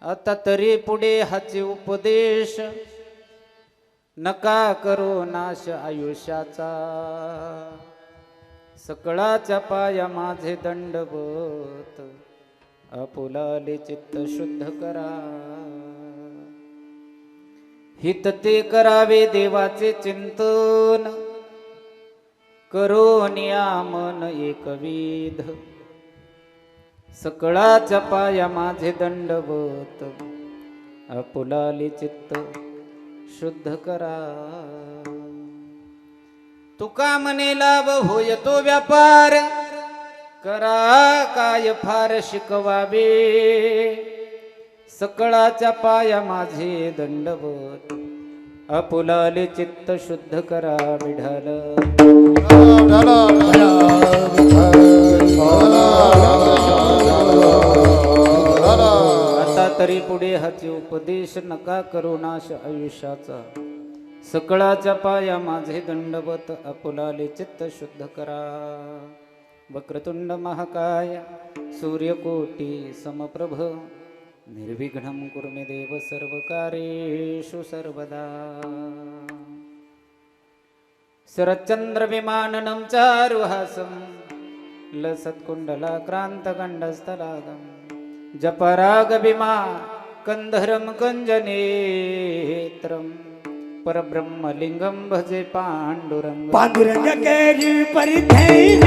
आता तरी पुढे हाचे उपदेश, नका करो नाश आयुष्याचा, सकळाच्या पाया माझे दंडवत, आपुलाले चित्त शुद्ध करा. हित ते करावे देवाचे चिंतन, करो नियामन एकविध, सकळाच्या पाया माझे दंडवत, आपुलाले चित्त शुद्ध करा. तुका म्हणे लाभ होय तो व्यापार, करा काय फार शिकवावे, सकळाच्या पाया माझे दंडवत, आपुलाले चित्त शुद्ध करा. विढाल आता तरी पुढे हाचे उपदेश, नका करू नाश आयुष्याचा, सकळाच्या पाया माझे दंडवत, आपुलाले चित्त शुद्ध करा. वक्रतुंड महाकाय सूर्यकोटी समप्रभ, निर्विघ्नं कुरु मे देव सर्वकार्येषु सर्वदा. शरच्चंद्र विमाननं चारुहासं, लसत्कुण्डलाक्रान्तगण्डस्थलागं, जपराग विमा कंधरं कञ्जनेत्रं, परब्रह्मलिंगं भजे पांडुरंग. पांडुरंग केरी परिधे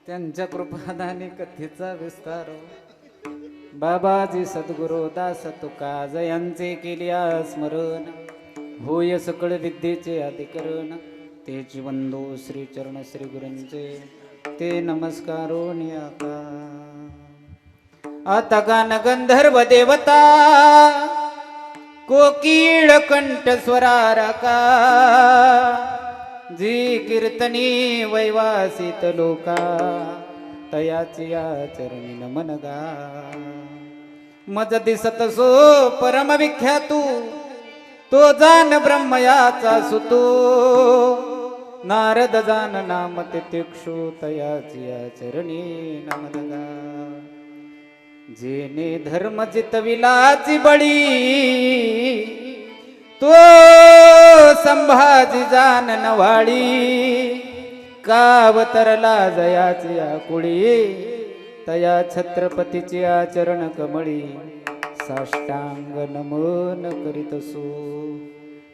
त्यांच्या कृपादाने कथेचा विस्तार. बाबाजी सद्गुरु दास तुका जयांचे केल्या स्मरण, होय सकळ विद्येचे अधिकरण, तेची वंदो श्री चरण श्री गुरूंचे, ते नमस्कारो आता. आता गान गंधर्व देवता, कोकिळ कंठ स्वरारका, जी कीर्तनी वैवासित लोका, तयाची आचरणी नमन गा. मज दिसत सो परम विख्यातू, तो जान ब्रह्मयाचा सुतो, नारद जान नाम तितिक्षु, तयाची आचरणी नमन गा. जेने धर्म जितविलाची बळी, तो संभाजी जान नवाळी, कावतरला जयाची आकुळी, तया छत्रपतीची आचरण कमळी, साष्टांग नमन करीतसो.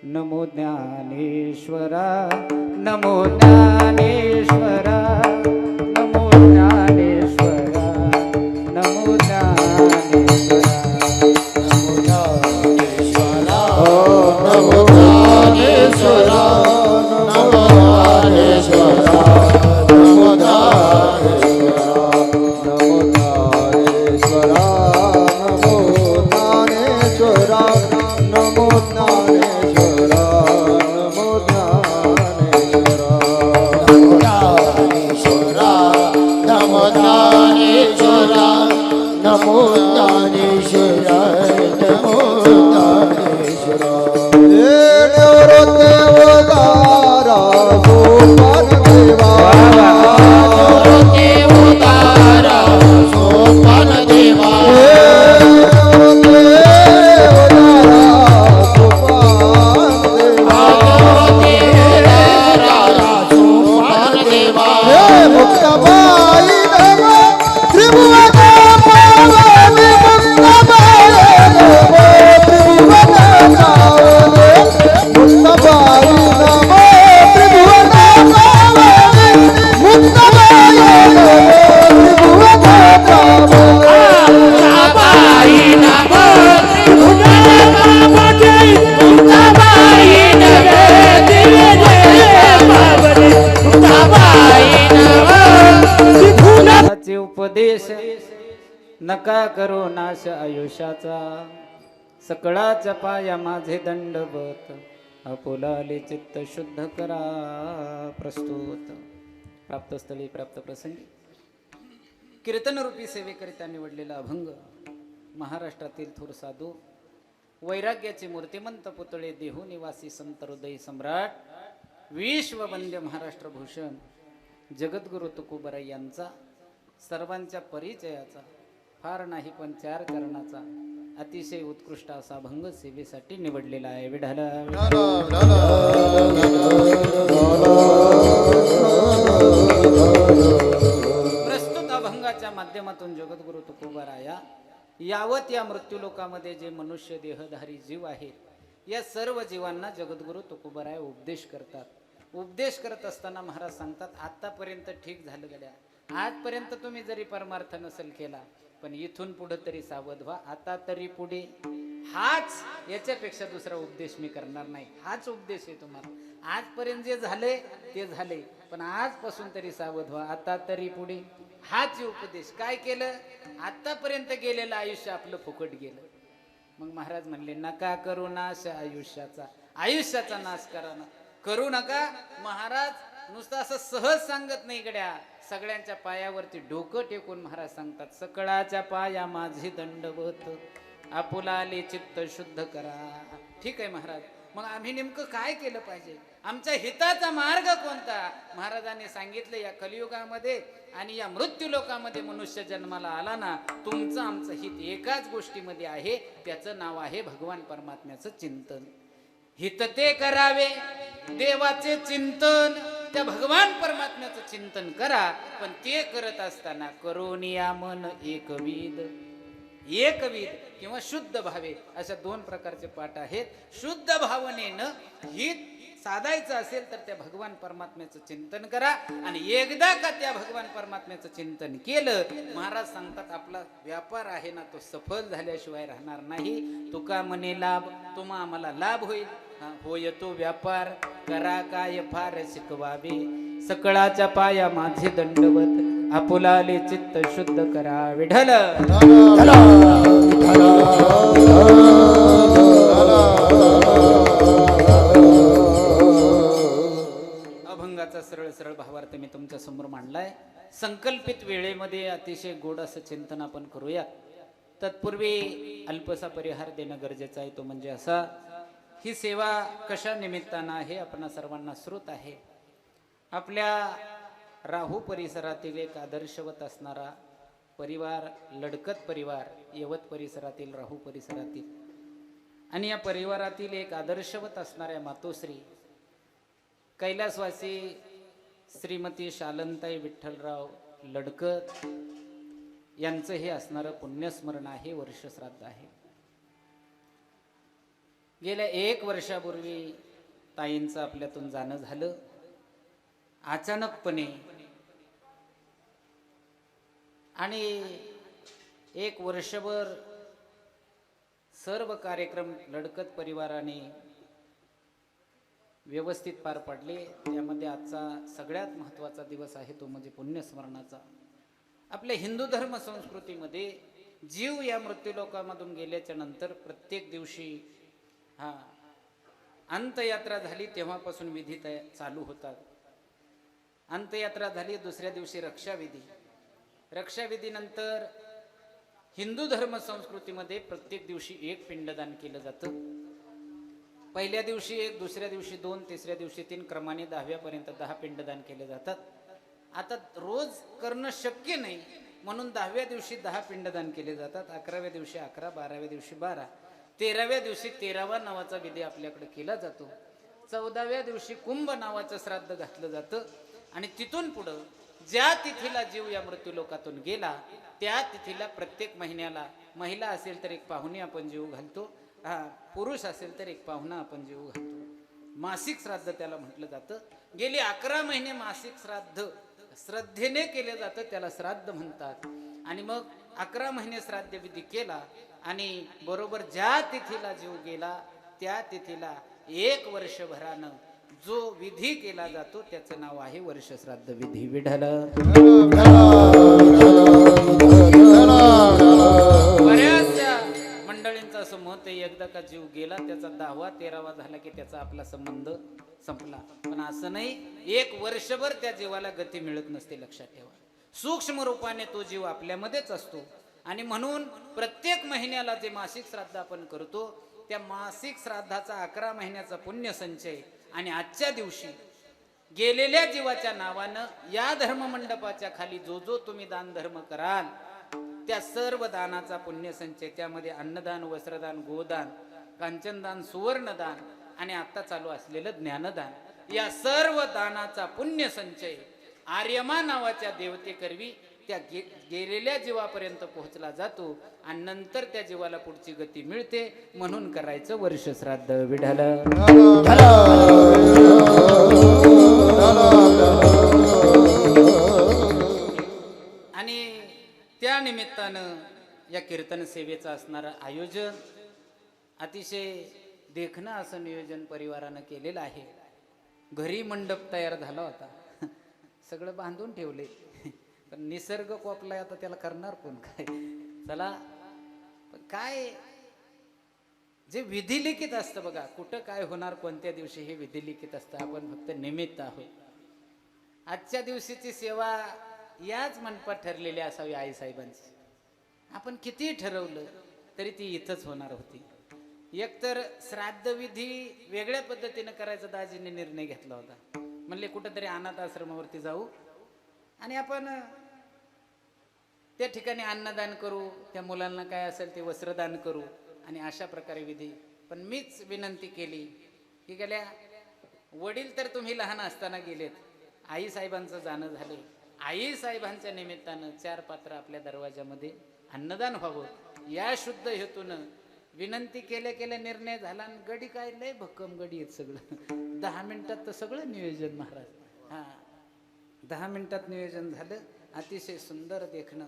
नमो ज्ञानेश्वरा, नमो ज्ञानेश्वरा, नमो ज्ञानेश्वरा, नमो ज्ञानेश्वरा, नमो ज्ञानेश्वरा, नमो ज्ञानेश्वरा, नमो सोपान देवा देव तारा सोपान देवा चे उपदेश नका करू नाश आयुष्याचा सकळाच्या पाया माझे दंडवत आपुलाले चित्त शुद्ध करा प्रस्तुत प्राप्तस्थळी प्राप्त प्रसंगी कीर्तनरूपी सेवेकरिता निवडलेला अभंग महाराष्ट्रातील थोर साधू वैराग्याचे मूर्तिमंत पुतळे देहू निवासी संत हृदय सम्राट विश्ववंद्य महाराष्ट्र भूषण जगद्गुरु तुकोबराय यांचा सर्वांच्या परिचयाचा फार नाही पण 4 चरणाचा अतिशय उत्कृष्ट असा अभंग सेवेसाठी निवडलेला आहे. विढाला प्रस्तुत अभंगाच्या माध्यमातून जगद्गुरु तुकोबराया यावत या मृत्यूलोकामध्ये जे मनुष्य देहधारी जीव आहेत या सर्व जीवांना जगद्गुरु तुकोबराया उपदेश करतात. उपदेश करत असताना महाराज सांगतात आतापर्यंत ठीक झालं गड्या, आजपर्यंत तुम्ही जरी परमार्थ नसेल केला पण इथून पुढे तरी सावध व्हा. आता तरी पुढे हाच याच्यापेक्षा दुसरा उपदेश मी करणार नाही. हाच उपदेश आहे तुम्हाला. आजपर्यंत जे झाले ते झाले पण आजपासून तरी सावध व्हा. आता तरी पुढे हाच उपदेश. काय केलं? आतापर्यंत गेलेलं आयुष्य आपलं फुकट गेलं. मग महाराज म्हणले नका करू नाश आयुष्याचा. आयुष्याचा नाश करा ना, करू नका. महाराज नुसतं असं सहज सांगत नाही गड्या, सगळ्यांच्या पायावरती डोकं टेकून महाराज सांगतात सकळाच्या पाया माझे दंडवत आपुलाले चित्त शुद्ध करा. ठीक आहे महाराज, मग आम्ही नेमकं काय केलं पाहिजे? आमच्या हिताचा मार्ग कोणता? महाराजांनी सांगितलं या कलियुगामध्ये आणि या मृत्यू लोकामध्ये मनुष्य जन्माला आला ना, तुमचं आमचं हित एकाच गोष्टीमध्ये आहे, त्याचं नाव आहे भगवान परमात्म्याचं चिंतन. हित ते करावे देवाचे चिंतन, त्या भगवान परमात्म्याचं चिंतन करा. पण ते करत असताना करोनिया मन एकविध, एकविध किंवा शुद्ध भावे अशा 2 प्रकारचे पाठ आहेत. शुद्ध भावनेनं हित साधायचं असेल तर त्या भगवान परमात्म्याचं चिंतन करा. आणि एकदा का त्या भगवान परमात्म्याचं चिंतन केलं, महाराज सांगतात आपला व्यापार आहे ना तो सफल झाल्याशिवाय राहणार नाही. तुका म्हणे लाभ तुम्हा आम्हाला लाभ होईल. होय तो व्यापार करा काय फार शिकवावे. सकळाच्या पाया माझे दंडवत आपुलाले चित्त शुद्ध करा. विठ्ठल अभंगाचा सरळ सरळ भावार्थ मी तुमच्या समोर मांडलाय. संकल्पित वेळेमध्ये अतिशय गोड असं चिंतन आपण करूया. तत्पूर्वी अल्पसा परिहार देणं गरजेचं आहे. तो म्हणजे असा, ही सेवा कशा निमित्तानं आहे आपणा सर्वांना श्रुत आहे. आपल्या राहू परिसरातील एक आदर्शवत असणारा परिवार, लडकत परिवार, यवत परिसरातील, राहू परिसरातील, आणि या परिवारातील एक आदर्शवत असणाऱ्या मातोश्री कैलासवासी श्रीमती शालंताई विठ्ठलराव लडकत यांचं हे असणारं पुण्यस्मरण आहे, वर्षश्राद्ध आहे. गेल्या 1 वर्षापूर्वी ताईंचं आपल्यातून जाणं झालं अचानकपणे. आणि 1 वर्षभर सर्व कार्यक्रम लडकत परिवाराने व्यवस्थित पार पाडले. त्यामध्ये आजचा सगळ्यात महत्त्वाचा दिवस आहे तो म्हणजे पुण्यस्मरणाचा. आपल्या हिंदू धर्म संस्कृतीमध्ये जीव या मृत्यूलोकामधून गेल्याच्या नंतर प्रत्येक दिवशी अंतयात्रा झाली तेव्हापासून विधी चालू होतात. अंतयात्रा झाली, दुसऱ्या दिवशी रक्षाविधी. रक्षाविधीनंतर हिंदू धर्म संस्कृतीमध्ये प्रत्येक दिवशी एक पिंडदान केलं जातं. पहिल्या दिवशी 1, दुसऱ्या दिवशी 2, तिसऱ्या दिवशी 3 क्रमाने 10व्यापर्यंत 10 पिंडदान केले जातात. आता रोज करणं शक्य नाही म्हणून 10व्या दिवशी 10 पिंडदान केले जातात, 11व्या दिवशी 11, 12व्या दिवशी 12, 13व्या दिवशी 13वा नावाचा विधी आपल्याकडे केला जातो. 14व्या दिवशी कुंभ नावाचं श्राद्ध घातलं जातं आणि तिथून पुढं ज्या तिथीला जीव या मृत्यूलोकातून गेला त्या तिथीला प्रत्येक महिन्याला महिला असेल तर एक पाहुणी आपण जीव घालतो, पुरुष असेल तर एक पाहुणा आपण जीव घालतो. मासिक श्राद्ध त्याला म्हटलं जातं. गेली 11 महिने मासिक श्राद्ध श्रद्धेने केले जातं, त्याला श्राद्ध म्हणतात. आणि मग 11 महिने श्राद्ध विधी केला आणि बरोबर ज्या तिथीला जीव गेला त्या तिथीला 1 वर्षभरानं जो विधी केला जातो त्याचं नाव आहे वर्ष श्राद्ध विधी. विढल बऱ्याचशा मंडळींचं असं मत आहे एकदा का जीव गेला त्याचा 10वा 13वा झाला की त्याचा आपला संबंध संपला. पण असं नाही, 1 वर्षभर त्या जीवाला गती मिळत नसते. लक्षात ठेवा, सूक्ष्म रूपाने तो जीव आपल्यामध्येच असतो. आणि म्हणून प्रत्येक महिन्याला जे मासिक श्राद्ध आपण करतो त्या मासिक श्राद्धाचा 11 महिन्याचा पुण्य संचय आणि आजच्या दिवशी गेलेल्या जीवाच्या नावानं या धर्ममंडपाच्या खाली जो जो तुम्ही दान धर्म कराल त्या सर्व दानाचा पुण्य संचय, त्यामध्ये अन्नदान, वस्त्रदान, गोदान, कांचनदान, सुवर्णदान आणि आता चालू असलेलं ज्ञानदान, या सर्व दानाचा पुण्य संचय आर्यमा नावाच्या देवतेकरवी त्या गेलेल्या जीवापर्यंत पोहोचला जातो आणि नंतर त्या जीवाला पुढची गती मिळते. म्हणून करायचं वर्ष श्राद्ध. विढल आणि त्या निमित्तानं या कीर्तन सेवेचं असणारं आयोजन अतिशय देखणं असं नियोजन परिवारानं केलेलं आहे. घरी मंडप तयार झाला होता, सगळं बांधून ठेवले, पण निसर्ग कोपलाय, आता त्याला करणार कोण काय. चला, पण काय जे विधिलिखित असतं बघा, कुठं काय होणार कोणत्या दिवशी हे विधिलिखित असतं. आपण फक्त निमित्त आहोत. आजच्या दिवशीची सेवा याच मंडपात ठरलेली असावी आईसाहेबांची. आपण किती ठरवलं तरी ती इथंच होणार होती. एकतर श्राद्ध विधी वेगळ्या पद्धतीनं करायचा दाजीने निर्णय घेतला होता. म्हणले कुठंतरी अनाथ आश्रमावरती जाऊ आणि आपण त्या ठिकाणी अन्नदान करू, त्या मुलांना काय असेल ते वस्त्रदान करू आणि अशा प्रकारे विधी. पण मीच विनंती केली की गेल्या वडील तर तुम्ही लहान असताना गेलेत, आई साहेबांचं जाणं झालं, आई साहेबांच्या निमित्तानं 4 पात्र आपल्या दरवाजामध्ये अन्नदान व्हावं या शुद्ध हेतूनं विनंती केल्या निर्णय झाला. आणि गडी काय लय भक्कम गडी आहेत सगळं. 10 मिनिटात तर सगळं नियोजन महाराज. 10 मिनिटात नियोजन झालं. अतिशय सुंदर देखणं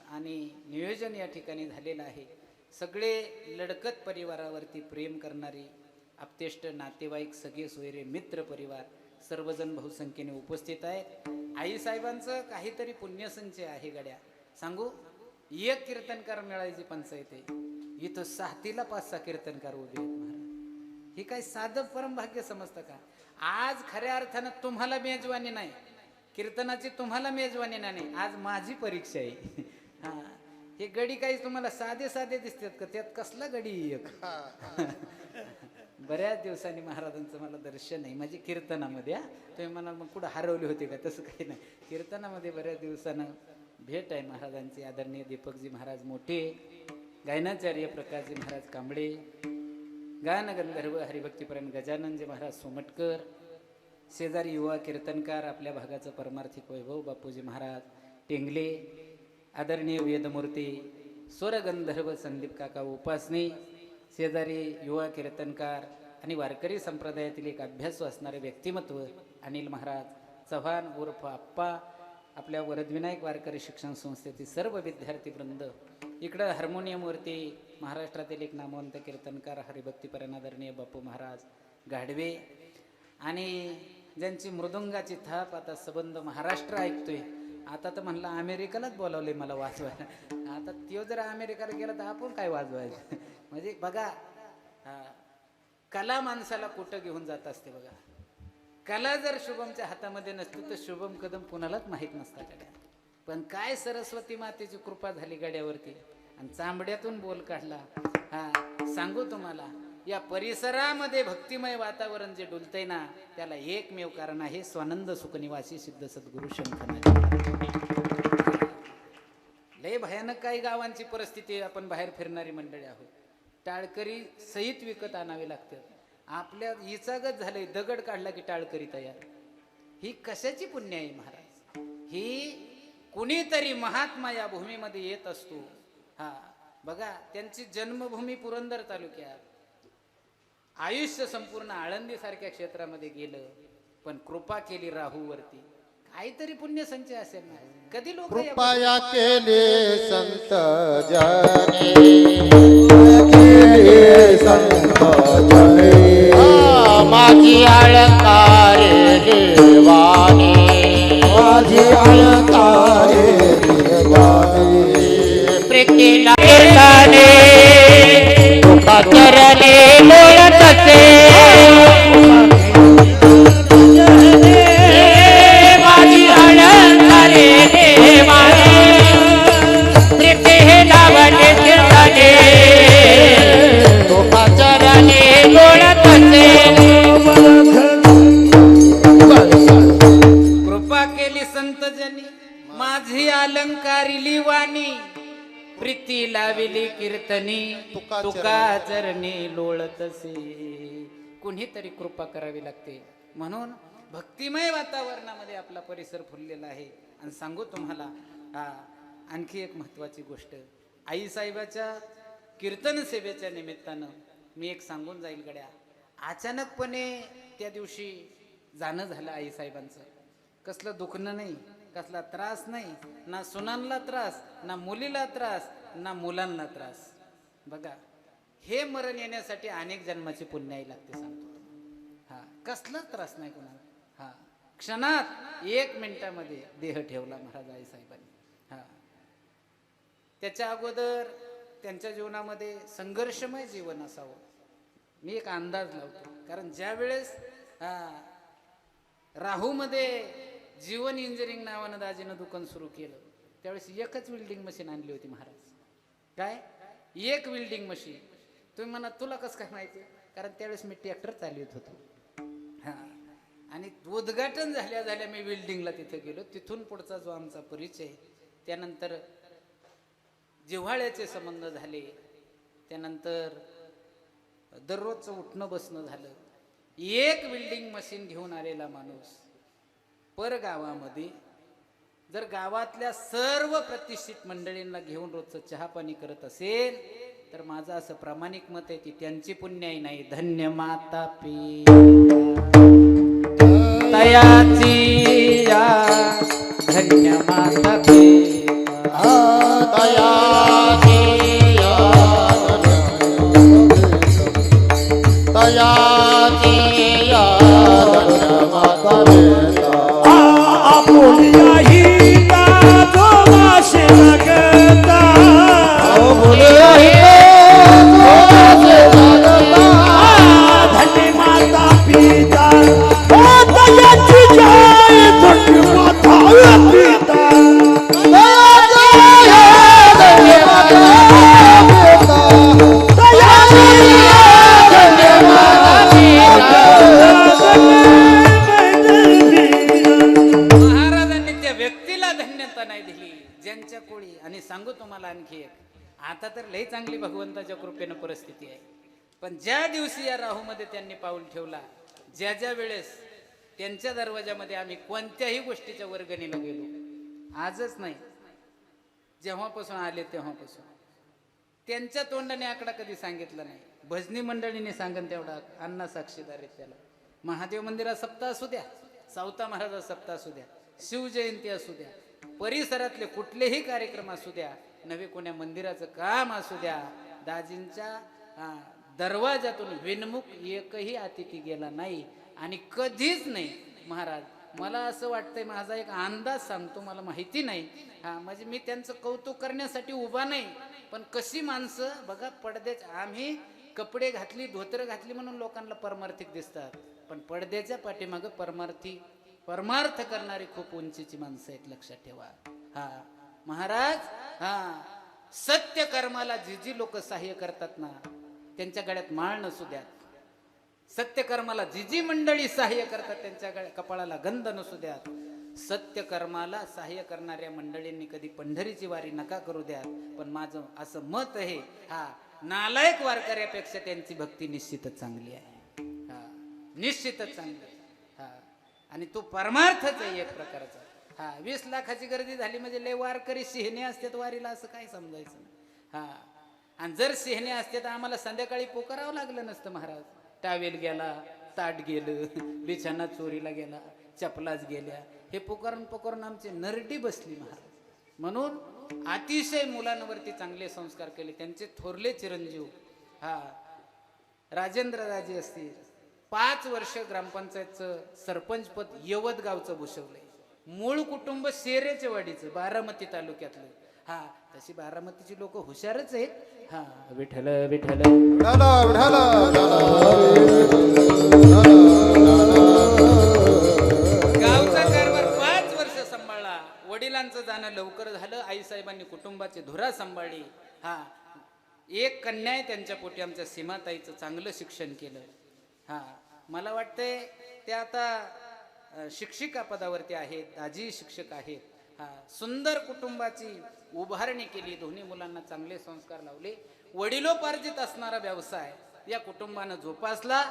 आणि नियोजन या ठिकाणी झालेलं आहे. सगळे लडकत परिवारावरती प्रेम करणारी आप्तेष्ट नातेवाईक, सगळे सोयरे, मित्र परिवार सर्वजण बहुसंख्येने उपस्थित आहेत. आईसाहेबांचं काहीतरी पुण्यसंचय आहे गड्या. सांगू, एक कीर्तनकार मिळायची पंचायत आहे. इथं 6 5-6 कीर्तनकार उभे आहेत महाराज. हे काय साधं परमभाग्य समजतं का? आज खऱ्या अर्थानं तुम्हाला मेजवानी नाही, कीर्तनाची तुम्हाला मेजवानी नाही, आज माझी परीक्षा आहे. हे गडी काही तुम्हाला साधे दिसतात का? त्यात कसला गडी एक. बऱ्याच दिवसांनी महाराजांचं मला दर्शन आहे म्हणजे कीर्तनामध्ये. तुम्ही मला मग कुठं हरवले होते का? तसं काही नाही, कीर्तनामध्ये बऱ्याच दिवसानं भेट आहे महाराजांची. आदरणीय दीपकजी महाराज मोठे, गायनाचार्य प्रकाशजी महाराज कांबळे, गायन गंधर्व हरिभक्तीपरायण गजाननजी महाराज सोमटकर, शेजारी युवा कीर्तनकार आपल्या भागाचं परमार्थिक वैभव बापूजी महाराज टेंगले, आदरणीय वेदमूर्ती स्वरगंधर्व संदीप काका उपासनी, शेजारी युवा कीर्तनकार आणि वारकरी संप्रदायातील एक अभ्यासू असणारे व्यक्तिमत्व अनिल महाराज चव्हाण उर्फ आप्पा, आपल्या वरदविनायक वारकरी शिक्षण संस्थेतील सर्व विद्यार्थी वृंद, इकडं हार्मोनियमवरती महाराष्ट्रातील एक नामवंत कीर्तनकार हरिभक्तीपरायण आदरणीय बापू महाराज गाढवे, आणि ज्यांची मृदुंगाची थाप आता सबंध महाराष्ट्र ऐकतोय. आता तर म्हणलं अमेरिकेलाच बोलावले मला वाजवायला. आता त्यो जर अमेरिकेला गेला तर आपण काय वाजवायचं? म्हणजे बघा, कला माणसाला कुठं घेऊन जात असते बघा. कला जर शुभमच्या हातामध्ये नसते तर शुभम कदम कुणालाच माहीत नसता गड्या. पण काय सरस्वती मातेची कृपा झाली गड्यावरती आणि चांबड्यातून बोल काढला. सांगू तुम्हाला, या परिसरामध्ये भक्तिमय वातावरण जे डुलतंय ना, त्याला एकमेव कारण आहे स्वानंद सुखनिवासी सिद्ध सद्गुरु शंकरनाथ. लय भयानक काही गावांची परिस्थिती आहे. आपण बाहेर फिरणारी मंडळी आहोत, टाळकरी सहित विकत आणावे लागतात. आपल्या इचागत झालंय, दगड काढला की टाळकरी तयार. ही कशाची पुण्य आहे महाराज? ही कुणीतरी महात्मा या भूमीमध्ये येत असतो. हा बघा, त्यांची जन्मभूमी पुरंदर तालुक्यात, आयुष्य संपूर्ण आळंदी सारख्या क्षेत्रामध्ये गेलं, पण कृपा केली राहूवरती. काहीतरी पुण्य संचय असेल ना. कधी लोक कृपया केले संत जने, केले संत जने, माझी अलंकारे देवाने, माझी अलंकारे देवाने, प्रीतीला केसाने तुका चरणे बोलत असे, माझी अलंकारे देवाने, प्रीती लावणे केसाने तुका चरणे बोलत असे. कृपा केली संत जनी, माझी अलंकारिली वाणी, प्रीती लाविली कीर्तनी, तुका चरणी लोळतसे. कुणीतरी कृपा करावी लागते. म्हणून भक्तिमय वातावरणामध्ये आपला परिसर फुललेला आहे. आणि सांगू तुम्हाला आणखी एक महत्वाची गोष्ट, आई साहेबाच्या कीर्तन सेवेच्या निमित्तानं मी एक सांगून जाईल गड्या. अचानकपणे त्या दिवशी जाणं झालं आई साहेबांचं. कसलं दुखणं नाही, कसला त्रास नाही, ना सुनांना त्रास, ना मुलीला त्रास, ना मुलांना त्रास. बघा, हे मरण येण्यासाठी अनेक जन्माची पुण्याई लागते सांगतो. हा, कसलाच त्रास नाही कोणाला. हा, क्षणात 1 मिनिटामध्ये देह ठेवला महाराज आई साहेबांनी. हा, त्याच्या अगोदर त्यांच्या जीवनामध्ये संघर्षमय जीवन असावं मी एक अंदाज लावतो. कारण ज्या वेळेस राहूमध्ये जीवन इंजिनिअरिंग नावानं दाजीनं दुकान सुरू केलं, त्यावेळेस एकच वेल्डिंग मशीन आणली होती महाराज. काय, एक वेल्डिंग मशीन. तुम्ही म्हणा तुला कसं काय माहिती? कारण त्यावेळेस मी ट्रॅक्टर चालवत होतो. हा, आणि उद्घाटन झाल्या झाल्या मी वेल्डिंगला तिथे गेलो. तिथून पुढचा जो आमचा परिचय, त्यानंतर जिव्हाळ्याचे संबंध झाले, त्यानंतर दररोजचं उठणं बसणं झालं. एक वेल्डिंग मशीन घेऊन आलेला माणूस परगावामध्ये जर गावातल्या सर्व प्रतिष्ठित मंडळींना घेऊन रोजचं चहा पाणी करत असेल, तर माझं असं प्रामाणिक मत आहे की त्यांची पुण्याई नाही, धन्य माता तयाची या, धन्य माता आता तर लई चांगली भगवंताच्या कृपेनं परिस्थिती आहे. पण ज्या दिवशी या राहूमध्ये त्यांनी पाऊल ठेवला, ज्या ज्या वेळेस त्यांच्या दरवाजामध्ये आम्ही कोणत्याही गोष्टीच्या वर्गणीला गेलो, आजच नाही जेव्हापासून आले तेव्हापासून त्यांच्या तोंडाने आकडा कधी सांगितला नाही. भजनी मंडळीने सांगन तेवढा अण्णा साक्षीदार आहेत त्याला. महादेव मंदिरात सप्ताह असू द्या, सावता महाराजा सप्ताह असू द्या, शिवजयंती असू द्या, परिसरातले कुठलेही कार्यक्रम असू द्या, नवे कोण्या मंदिराचं काम असू द्या, दाजींच्या दरवाजातून विनमुख एकही अतिथी गेला नाही आणि कधीच नाही. महाराज, मला असं वाटतंय, माझा एक अंदाज सांगतो, मला माहिती नाही, म्हणजे मी त्यांचं कौतुक करण्यासाठी उभा नाही, पण कशी माणसं बघा, पडद्याच्या आम्ही कपडे घातली, धोतर घातली म्हणून लोकांना परमार्थिक दिसतात, पण पडद्याच्या पाठीमागं परमार्थ करणारी खूप उंचीची माणसं आहेत, लक्षात ठेवा. महाराज, सत्य कर्माला जी जी लोक सहाय्य करतात ना, त्यांच्या गळ्यात माळ नसू द्या, सत्यकर्माला जी जी मंडळी सहाय्य करतात त्यांच्या कपाळाला गंध नसू द्या, सत्यकर्माला सहाय्य करणाऱ्या मंडळींनी कधी पंढरीची वारी नका करू द्या. पण माझं असं मत आहे, हा नालायक वारकऱ्यापेक्षा त्यांची भक्ती निश्चितच चांगली आहे. हा निश्चितच चांगली आहे. हा आणि तो परमार्थच आहे एक प्रकारचा. हा 20 लाखाची गर्दी झाली म्हणजे लय वारकरी सिंहणे असतात वारीला, असं काय समजायचं. हा आणि जर सिंहणे असते तर आम्हाला संध्याकाळी पोकारावं लागलं नसतं महाराज. टावेल गेला, ताट गेलं, बिछाना चोरीला गेला, चपलाच गेल्या, हे पुकारून आमची नरडी बसली महाराज. म्हणून अतिशय मुलांवरती चांगले संस्कार केले. त्यांचे थोरले चिरंजीव हा राजेंद्र राजे असतील, 5 वर्ष ग्रामपंचायतचं सरपंच पद यवत गावचं भूषवलंय. मूळ कुटुंब शेरेचे वाडीचं, बारामती तालुक्यातलं. हा तशी बारामतीची लोक हुशारच आहेत. हा विठ्ठल विठ्ठल गावचा कारभार 5 वर्ष सांभाळला. वडिलांचं जाणं लवकर झालं, आईसाहेबांनी कुटुंबाची धुरा सांभाळली. हा एक कन्या आहे त्यांच्या पोटी, आमच्या सीमाताईचं चांगलं शिक्षण केलं. हा मला वाटतंय ते आता शिक्षिका पदावरती आहेत, आजी शिक्षक आहेत. हा सुंदर कुटुंबाची उभारणी केली, दोन्ही मुलांना चांगले संस्कार लावले. वडिलोपार्जित असणारा व्यवसाय या कुटुंबानं जोपासला.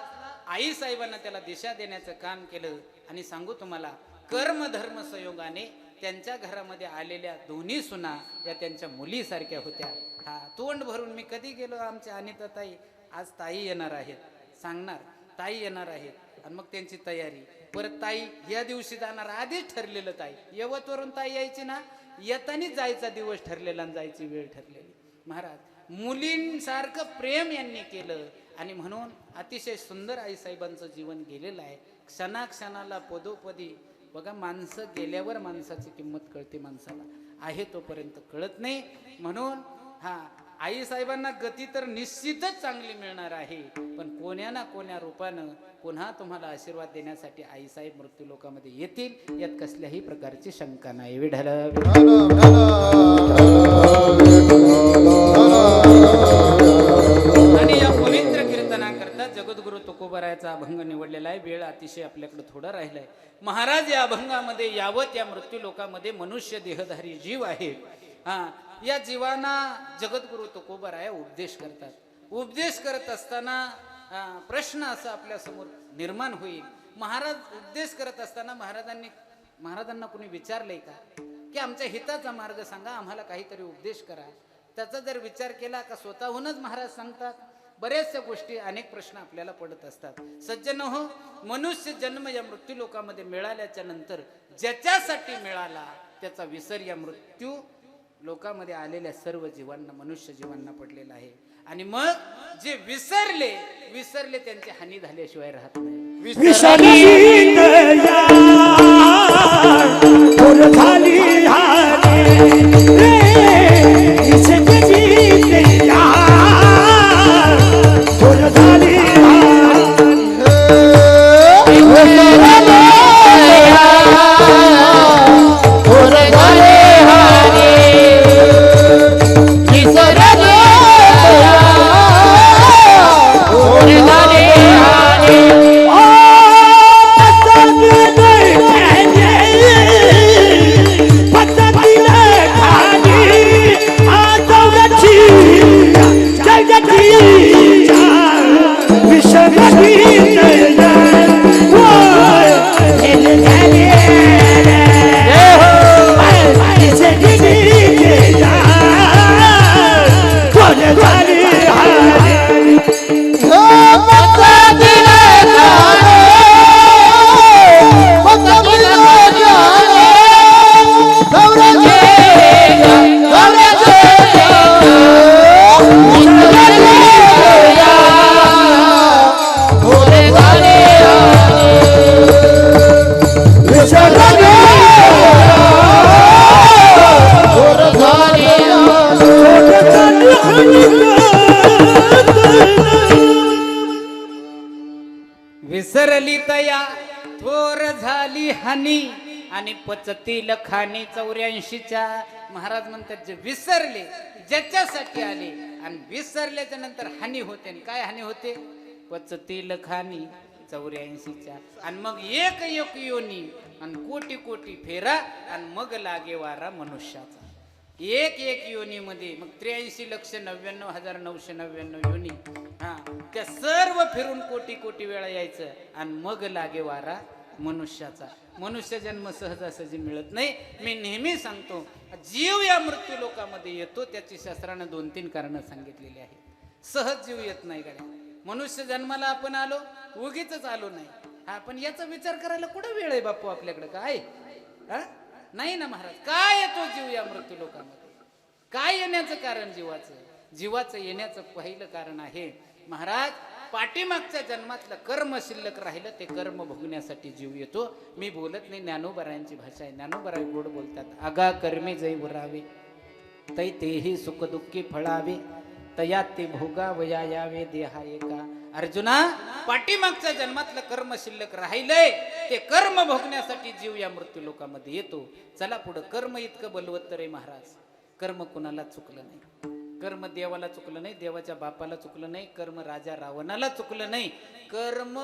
आई साहेबांना त्याला दिशा देण्याचं काम केलं. आणि सांगू तुम्हाला, कर्म धर्म संयोगाने त्यांच्या घरामध्ये आलेल्या दोन्ही सुना या त्यांच्या मुलीसारख्या होत्या. हा तोंड भरून मी कधी गेलो, आमच्या अनिता ताई आज ताई येणार आहेत, सांगणार ताई येणार आहेत. आणि मग त्यांची तयारी, परत ताई या दिवशी जाणार, आधीच ठरलेलं. ताई यवतवरून ताई यायची ना, येतानीच जायचा दिवस ठरलेला आणि जायची वेळ ठरलेली. महाराज मुलींसारखं प्रेम यांनी केलं. आणि म्हणून अतिशय सुंदर आईसाहेबांचं जीवन गेलेलं आहे. क्षणाक्षणाला पदोपदी बघा, माणसं गेल्यावर माणसाची किंमत कळते, माणसाला आहे तोपर्यंत कळत नाही. म्हणून हा आईसाहेबांना गती तर निश्चितच चांगली मिळणार आहे. पण कोण्या ना कोण्या रूपानं पुन्हा तुम्हाला आशीर्वाद देण्यासाठी आईसाहेब मृत्यू लोकामध्ये येतील, यात कसल्याही प्रकारची शंका नाही. विढल आणि या पवित्र कीर्तनाकरता जगद्गुरु तुकोबारायाचा अभंग निवडलेला आहे. वेळ अतिशय आपल्याकडे थोडा राहिलाय. महाराज या अभंगामध्ये यावत या मृत्यू लोकामध्ये मनुष्य देहधारी जीव आहे. हा या जीवांना जगद्गुरु तुकोबाराया उपदेश करतात. उपदेश करत असताना प्रश्न असा आपल्या समोर निर्माण होईल. महाराज उपदेश करत असताना महाराजांना कोणी विचारलंय का की आमच्या हिताचा मार्ग सांगा, आम्हाला काहीतरी उपदेश करा? त्याचा जर विचार केला का स्वतःहूनच महाराज सांगतात. बऱ्याचशा गोष्टी, अनेक प्रश्न आपल्याला पडत असतात. सज्जन हो, मनुष्य जन्म या मृत्यू लोकामध्ये मिळाल्याच्या नंतर ज्याच्यासाठी मिळाला त्याचा विसर या मृत्यू लोकामध्ये आलेल्या सर्व जीवांना, मनुष्य जीवांना पडलेला आहे. आणि मग जे विसरले त्यांची हानी झाल्याशिवाय राहत नाही. विसरली दया थोर झाली हानी रे, विसरली दया थोर झाली विसरली तया थोर झाली हानी आणि पचतील खाणी 84च्या. महाराज म्हणतात जे विसरले, ज्याच्यासाठी आले आणि विसरल्याच्या नंतर हानी होते. आणि काय हानी होते? पचतील खानी 84च्या, आणि मग एक एक योनी आणि कोटी कोटी फेरा, आणि मग लागे वारा मनुष्याचा. एक एक योनीमध्ये मग 83,99,999 योनी, हा, त्या सर्व फिरून कोटी कोटी वेळा यायचं, आणि मग लागे वारा मनुष्याचा. मनुष्य जन्म सहजासहजी मिळत नाही. मी नेहमी सांगतो, जीव या मृत्यू लोकामध्ये येतो त्याची शास्त्रानं 2-3 कारणं सांगितलेली आहेत. सहज जीव येत नाही का? मनुष्य जन्माला आपण आलो, उगीच आलो नाही. हा, पण याचा विचार करायला कुठं वेळ आहे बापू आपल्याकडे? काय नाही ना महाराज. काय येतो जीव या मृत्यू लोकांमध्ये? काय येण्याचं कारण? जीवाचं येण्याचं पहिलं कारण आहे महाराज, पाठीमागच्या जन्मातलं कर्म शिल्लक राहिलं, ते कर्म भोगण्यासाठी जीव येतो. मी बोलत नाही, ज्ञानोबरायांची भाषा आहे. ज्ञानोबराय गोड बोलतात. आगा कर्मे जै उरावे, तै तेही सुख दुःखी फळावे, तया ते भोगावया यावे देहा एका. अर्जुना, पाठीमागच्या जन्मातलं कर्म शिल्लक राहिलंय, ते कर्म भोगण्यासाठी जीव या मृत्यू लोकामध्ये येतो. चला पुढं. कर्म इतकं बलवत्तर आहे महाराज. कर्म कुणाला चुकलं नाही. कर्म देवाला चुकलं नाही, देवाच्या बापाला चुकलं नाही, कर्म राजा रावणाला चुकलं नाही, कर्म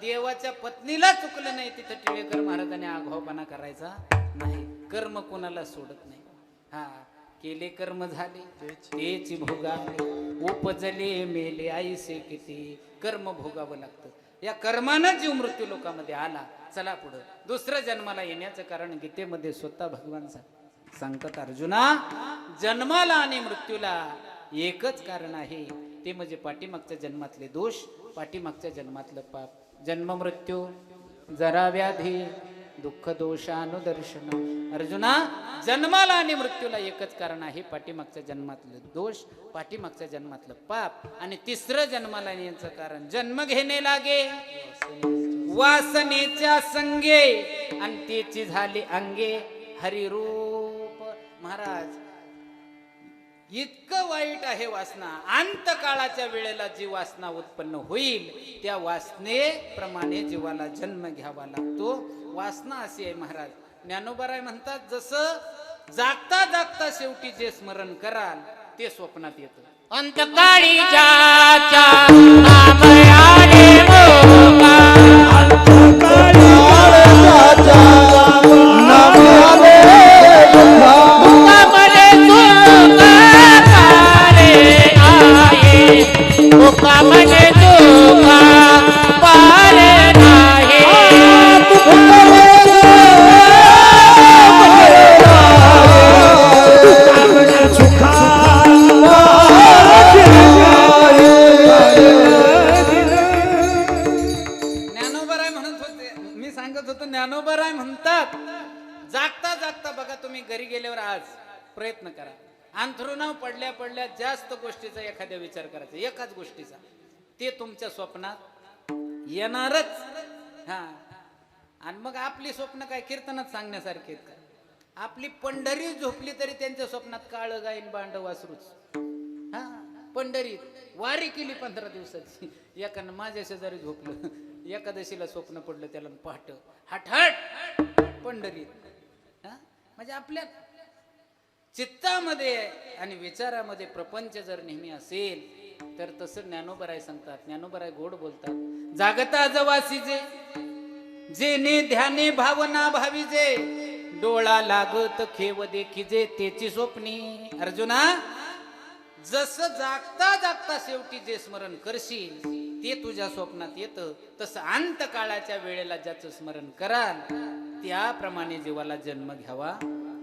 देवाच्या पत्नीला चुकलं नाही. तिथं टिळेकर महाराजांनी आगाऊपणा करायचा नाही. कर्म कोणाला सोडत नाही. हा, केले कर्म झाले तेची भोगावे, उपजले मेले आईसे किती. कर्म भोगावं लागतं. या कर्मानं जीव मृत्यू लोकांमध्ये आला. चला पुढं. दुसऱ्या जन्माला येण्याचं कारण गीतेमध्ये स्वतः भगवान सांगतात. अर्जुना, जन्माला आणि मृत्यूला एकच कारण आहे, ते म्हणजे पाठीमागच्या जन्मातले दोष, पाठीमागच्या जन्मातलं पाप. जन्म मृत्यू जरा व्याधी दुःख दोषानुदर्शन. अर्जुना, जन्माला आणि मृत्यूला एकच कारण आहे, पाठीमागच्या जन्मातलं दोष, पाठीमागच्या जन्मातलं पाप. आणि तिसरं जन्माला येण्याचं कारण जन्म घेणे लागे वासनेच्या संगे, आणि त्याची झाली अंगे हरिरूप. महाराज, इतकं वाईट आहे वासना. अंतकाळाच्या वेळेला जी वासना उत्पन्न होईल, त्या वासनेप्रमाणे जीवाला जन्म घ्यावा लागतो. वासना अशी आहे महाराज. ज्ञानोबराय म्हणतात, जसं जागता जागता शेवटी जे स्मरण कराल ते स्वप्नात येतं. अंतकाळी ज्याच्या नाम आले मोका, मुकामले तुका पारे आहे, मुकामले तुका पारे नाही. ज्ञानोबराय म्हणत होते, मी सांगत होतो, ज्ञानोबराय म्हणतात, जागता जागता बघा, तुम्ही घरी गेल्यावर आज प्रयत्न करा, अंथरुणावर पडल्या पडल्या जास्त गोष्टीचा एखाद्या विचार करायचा, एकाच गोष्टीचा, ते तुमच्या स्वप्नात येणारच. हा, आणि मग आपली स्वप्न काय कीर्तनात सांगण्यासारखी आहेत का? आपली पंढरी झोपली तरी त्यांच्या स्वप्नात काळ गाईन बांड वासरूच. हा, पंढरीत वारी केली 15 दिवसाची, एकानं माझ्या शेजारी झोपलं, एकादशीला स्वप्न पडलं त्याला, पहाट हट पंढरीत. म्हणजे आपल्या चित्तामध्ये आणि विचारामध्ये प्रपंच जर नेहमी असेल तर तसं ज्ञानोबराय सांगतात. ज्ञानोबराय गोड बोलतात. जागता जवासीजे जेने ध्याने भावना भावीजे, डोळा लागत खेव देखीजे त्याची स्वप्नी. अर्जुना, जसं जागता जागता शेवटी जे स्मरण करशील ते तुझ्या स्वप्नात येतं, तसं अंतकाळाच्या वेळेला ज्याचं स्मरण कराल त्याप्रमाणे जीवाला जन्म घ्यावा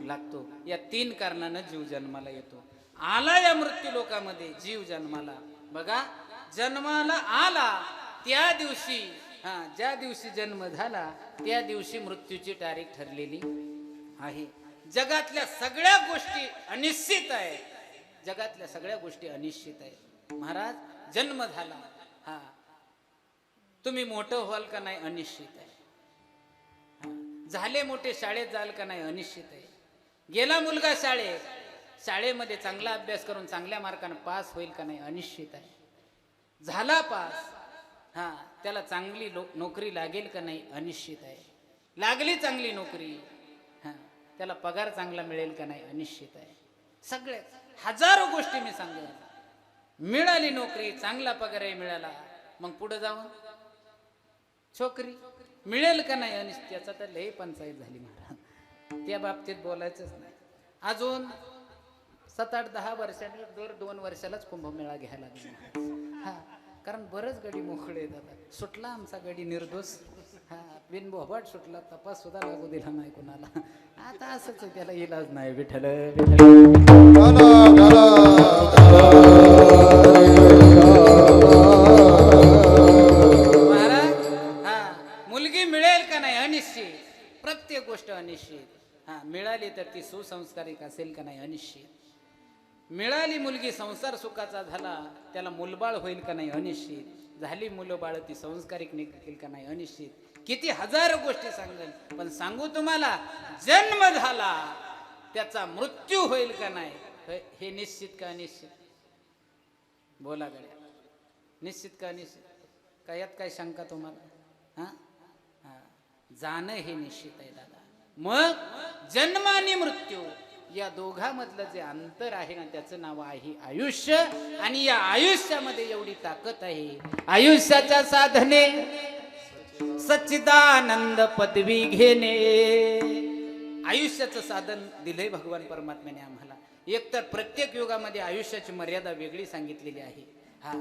लागतो. या 3 कारणानं जीव जन्माला येतो. आला या मृत्यू लोकामध्ये जीव जन्माला. बघा, जन्माला आला त्या दिवशी, ज्या दिवशी जन्म झाला त्या दिवशी मृत्यूची तारीख ठरलेली आहे. जगातल्या सगळ्या गोष्टी अनिश्चित आहेत. जगातल्या सगळ्या गोष्टी अनिश्चित आहेत महाराज. जन्म झाला, हा, तुम्ही मोठं व्हाल का नाही अनिश्चित आहे. झाले मोठे, शाळेत जाल का नाही अनिश्चित आहे. गेला मुलगा शाळेमध्ये चांगला अभ्यास करून चांगल्या मार्काने पास होईल का नाही अनिश्चित आहे. झाला पास, हा, त्याला चांगली नोकरी लागेल का नाही अनिश्चित आहे. लागली चांगली नोकरी, हा, त्याला पगार चांगला मिळेल का नाही अनिश्चित आहे. सगळे हजारो गोष्टी मी सांगतो. मिळाली नोकरी, चांगला पगारही मिळाला, मग पुढे जाऊन छोकरी मिळेल का नाही अनिश्चितचा तर लई पंचायत झाली महाराज. त्या बाबतीत बोलायचंच नाही. अजून 7-8-10 वर्षांनी दर 2 वर्षालाच कुंभमेळा घ्यायला लागला. हा, कारण बरंच गडी मोकळे येतात. सुटला आमचा गडी निर्दोष, हा बिनबोभाट सुटला, तपास सुद्धा लागू दिला नाही कुणाला. आता असंच आहे, त्याला इलाज नाही. विठ्ठल महाराज, हा मुलगी मिळेल का नाही अनिश्चित. प्रत्येक गोष्ट अनिश्चित. हा, मिळाली तर ती सुसंस्कारिक असेल का नाही अनिश्चित. मिळाली मुलगी, संसार सुखाचा झाला, त्याला मुलबाळ होईल का नाही अनिश्चित. झाली मुलं बाळ, ती संस्कारिक निघतील का नाही अनिश्चित. किती हजार गोष्टी सांगेल, पण सांगू तुम्हाला, जन्म झाला त्याचा मृत्यू होईल का नाही हे निश्चित का अनिश्चित. बोला गड्या, निश्चित का अनिश्चित. का यात काय शंका तुम्हाला. हा, जाणं हे निश्चित आहे दादा. मग जन्म आणि मृत्यू या दोघांमधलं जे अंतर आहे ना, त्याचं नाव आहे आयुष्य. आणि या आयुष्यामध्ये एवढी ताकद आहे. आयुष्याच्या साधने सच्चिदानंद पदवी घेणे. आयुष्याचं साधन दिलंय भगवान परमात्म्याने आम्हाला. एकतर प्रत्येक युगामध्ये आयुष्याची मर्यादा वेगळी सांगितलेली आहे. हा,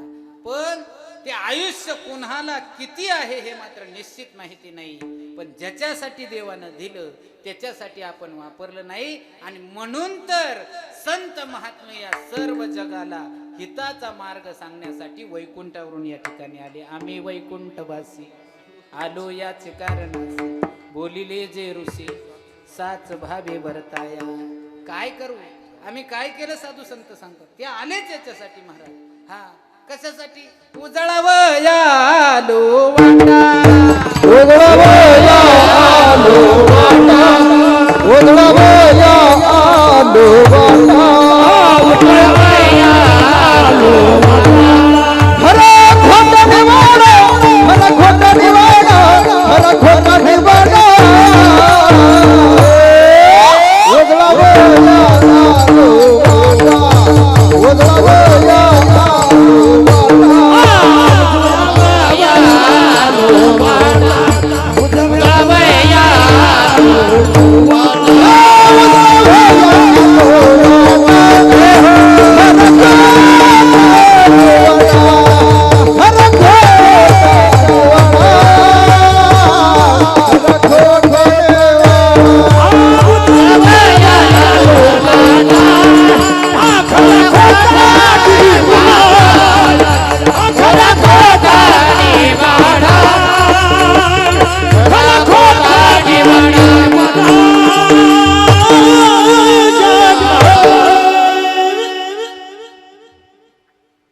पण ते आयुष्य कोणाला किती आहे हे मात्र निश्चित माहिती नाही. पण ज्याच्यासाठी देवानं दिलं त्याच्यासाठी आपण वापरलं नाही. आणि म्हणून तर संत महात्मे या सर्व जगाला हिताचा मार्ग सांगण्यासाठी वैकुंठावरून या ठिकाणी आले. आम्ही वैकुंठवासी आलो याचे कारण बोलिले जे ऋषी साच भावे वर्ताया. काय करू आम्ही, काय केलं साधू संत सांगतात. ते आलेच याच्यासाठी महाराज. हा, कशासाठी. उजळावयालो वाटा, उजळावयालो वाटा, उजळावयालो वाटा, उजळावयालो वाटा. खरा खोटा निवाडा, खरा खोटा निवाडा, खरा खोटा निवाडा. उजळावयालो वाटा, उजळावयालो